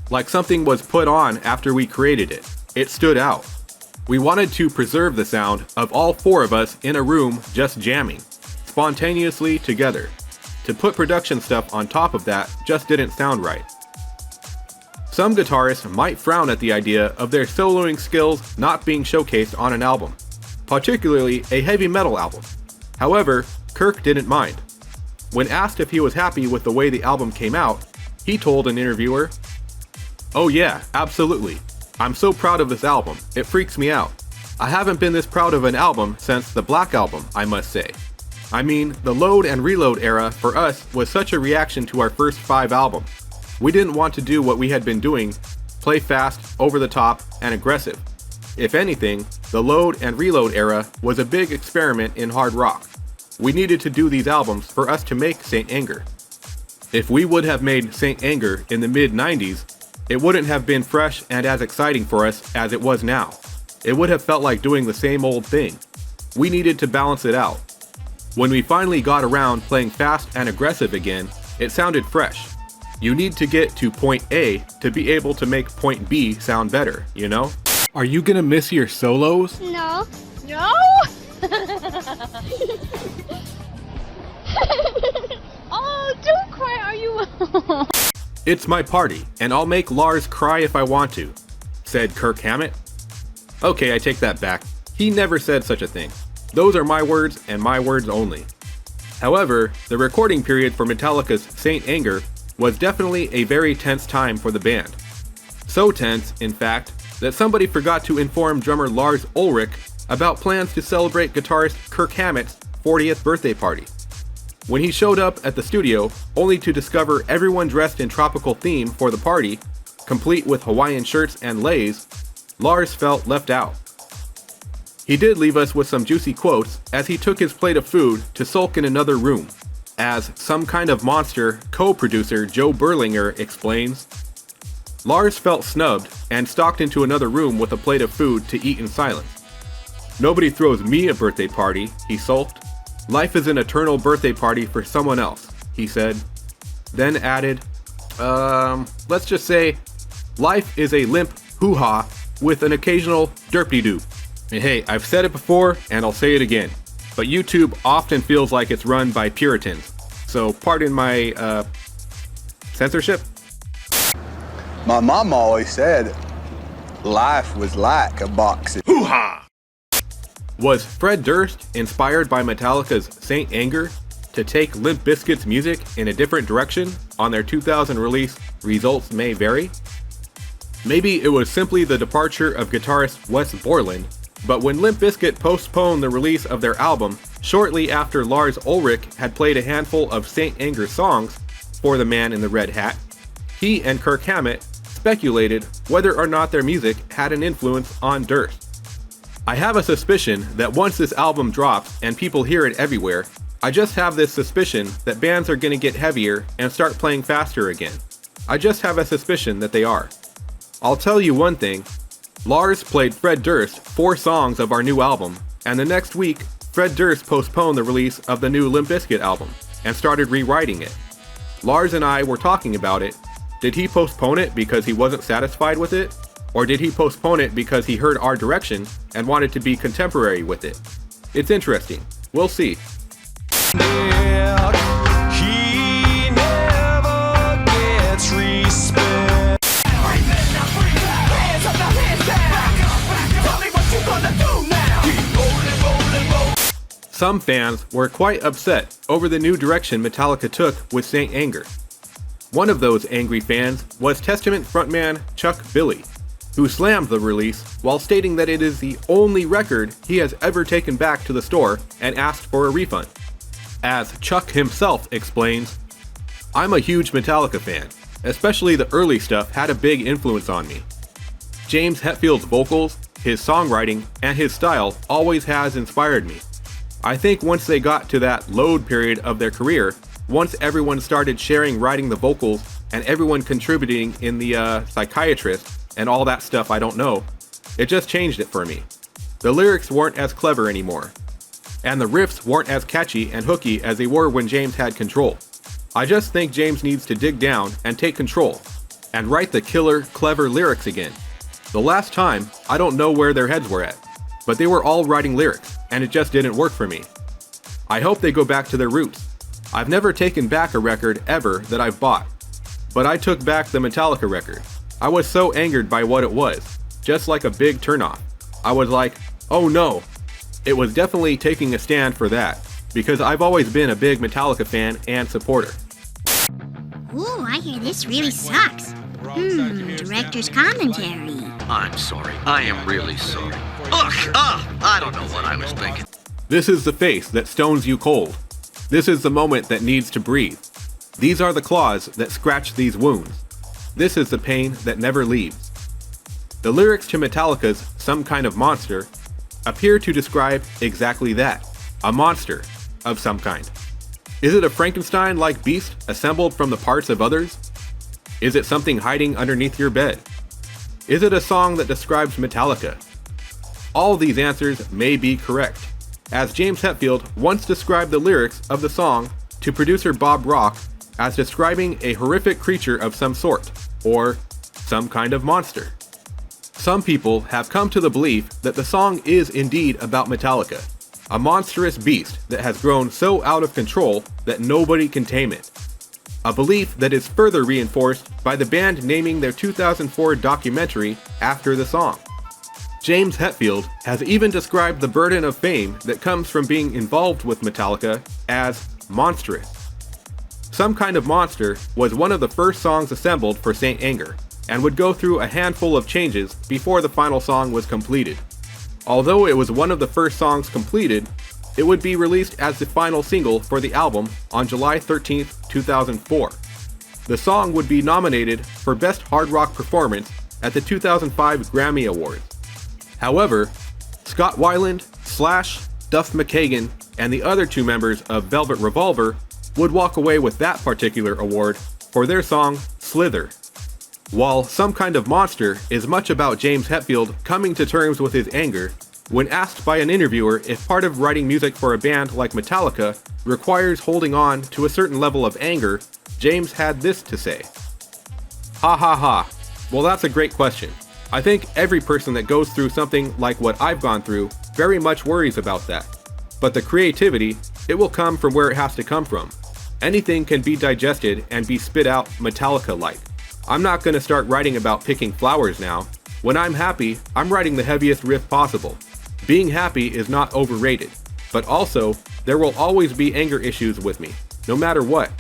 Like something was put on after we created it. It stood out. We wanted to preserve the sound of all 4 of us in a room just jamming, spontaneously together. To put production stuff on top of that just didn't sound right." Some guitarists might frown at the idea of their soloing skills not being showcased on an album, particularly a heavy metal album. However, Kirk didn't mind. When asked if he was happy with the way the album came out, he told an interviewer, "Oh yeah, absolutely. I'm so proud of this album, it freaks me out. I haven't been this proud of an album since the Black Album, I must say. I mean, the Load and Reload era for us was such a reaction to our first 5 albums. We didn't want to do what we had been doing, play fast, over the top, and aggressive. If anything, the Load and Reload era was a big experiment in hard rock. We needed to do these albums for us to make Saint Anger. If we would have made Saint Anger in the mid-90s, it wouldn't have been fresh and as exciting for us as it was now. It would have felt like doing the same old thing. We needed to balance it out. When we finally got around playing fast and aggressive again, it sounded fresh. You need to get to point A to be able to make point B sound better, you know? Are you gonna miss your solos? No. No? Oh, don't cry, are you? It's my party, and I'll make Lars cry if I want to, said Kirk Hammett. Okay, I take that back. He never said such a thing. Those are my words and my words only. However, the recording period for Metallica's Saint Anger was definitely a very tense time for the band. So tense, in fact, that somebody forgot to inform drummer Lars Ulrich about plans to celebrate guitarist Kirk Hammett's 40th birthday party. When he showed up at the studio, only to discover everyone dressed in tropical theme for the party, complete with Hawaiian shirts and leis, Lars felt left out. He did leave us with some juicy quotes as he took his plate of food to sulk in another room. As Some Kind of Monster co-producer Joe Berlinger explains, Lars felt snubbed and stalked into another room with a plate of food to eat in silence. Nobody throws me a birthday party, he sulked. Life is an eternal birthday party for someone else, he said. Then added, let's just say, life is a limp hoo-ha with an occasional derpy-doo. And hey, I've said it before and I'll say it again, but YouTube often feels like it's run by Puritans. So pardon my, censorship? My mom always said life was like a box of hoo-ha. Was Fred Durst inspired by Metallica's Saint Anger to take Limp Bizkit's music in a different direction on their 2000 release Results May Vary? Maybe it was simply the departure of guitarist Wes Borland, but when Limp Bizkit postponed the release of their album shortly after Lars Ulrich had played a handful of Saint Anger songs for the man in the red hat, he and Kirk Hammett speculated whether or not their music had an influence on Durst. I have a suspicion that once this album drops and people hear it everywhere, I just have this suspicion that bands are gonna get heavier and start playing faster again. I just have a suspicion that they are. I'll tell you one thing, Lars played Fred Durst 4 songs of our new album, and the next week, Fred Durst postponed the release of the new Limp Bizkit album and started rewriting it. Lars and I were talking about it. Did he postpone it because he wasn't satisfied with it? Or did he postpone it because he heard our direction and wanted to be contemporary with it? It's interesting. We'll see. He never gets respect. Some fans were quite upset over the new direction Metallica took with Saint Anger. One of those angry fans was Testament frontman Chuck Billy, who slammed the release while stating that it is the only record he has ever taken back to the store and asked for a refund. As Chuck himself explains, I'm a huge Metallica fan, especially the early stuff had a big influence on me. James Hetfield's vocals, his songwriting, and his style always has inspired me. I think once they got to that load period of their career, once everyone started sharing writing the vocals and everyone contributing in the psychiatrist and all that stuff I don't know, it just changed it for me. The lyrics weren't as clever anymore, and the riffs weren't as catchy and hooky as they were when James had control. I just think James needs to dig down and take control, and write the killer, clever lyrics again. The last time, I don't know where their heads were at, but they were all writing lyrics, and it just didn't work for me. I hope they go back to their roots. I've never taken back a record ever that I've bought, but I took back the Metallica record. I was so angered by what it was, just like a big turnoff. I was like, oh no. It was definitely taking a stand for that, because I've always been a big Metallica fan and supporter. Ooh, I hear this really sucks. Director's commentary. I'm sorry. I am really sorry. Ugh! I don't know what I was thinking. This is the face that stones you cold. This is the moment that needs to breathe. These are the claws that scratch these wounds. This is the pain that never leaves. The lyrics to Metallica's Some Kind of Monster appear to describe exactly that, a monster of some kind. Is it a Frankenstein-like beast assembled from the parts of others? Is it something hiding underneath your bed? Is it a song that describes Metallica? All these answers may be correct, as James Hetfield once described the lyrics of the song to producer Bob Rock as describing a horrific creature of some sort, or some kind of monster. Some people have come to the belief that the song is indeed about Metallica, a monstrous beast that has grown so out of control that nobody can tame it. A belief that is further reinforced by the band naming their 2004 documentary after the song. James Hetfield has even described the burden of fame that comes from being involved with Metallica as monstrous. Some Kind of Monster was one of the first songs assembled for Saint Anger, and would go through a handful of changes before the final song was completed. Although it was one of the first songs completed, it would be released as the final single for the album on July 13, 2004. The song would be nominated for Best Hard Rock Performance at the 2005 Grammy Awards. However, Scott Weiland, Slash, Duff McKagan, and the other two members of Velvet Revolver would walk away with that particular award for their song Slither. While Some Kind of Monster is much about James Hetfield coming to terms with his anger, when asked by an interviewer if part of writing music for a band like Metallica requires holding on to a certain level of anger, James had this to say. Ha ha ha. Well, that's a great question. I think every person that goes through something like what I've gone through very much worries about that. But the creativity, it will come from where it has to come from. Anything can be digested and be spit out Metallica-like. I'm not going to start writing about picking flowers now. When I'm happy, I'm writing the heaviest riff possible. Being happy is not overrated, but also, there will always be anger issues with me, no matter what.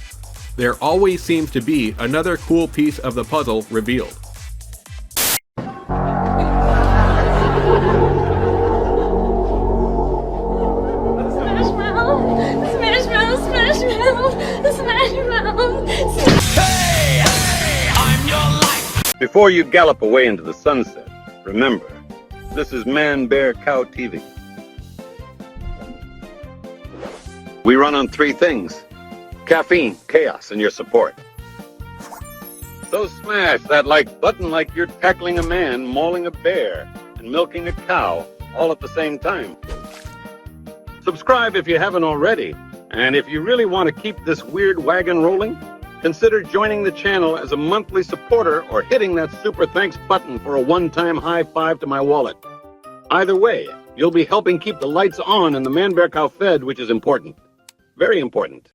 There always seems to be another cool piece of the puzzle revealed. Before you gallop away into the sunset, remember, this is Man, Bear, Cow TV. We run on three things: caffeine, chaos, and your support. So smash that like button like you're tackling a man, mauling a bear, and milking a cow, all at the same time. Subscribe if you haven't already, and if you really want to keep this weird wagon rolling, consider joining the channel as a monthly supporter or hitting that super thanks button for a one-time high five to my wallet. Either way, you'll be helping keep the lights on in the Man Bear Cow Fed, which is important. Very important.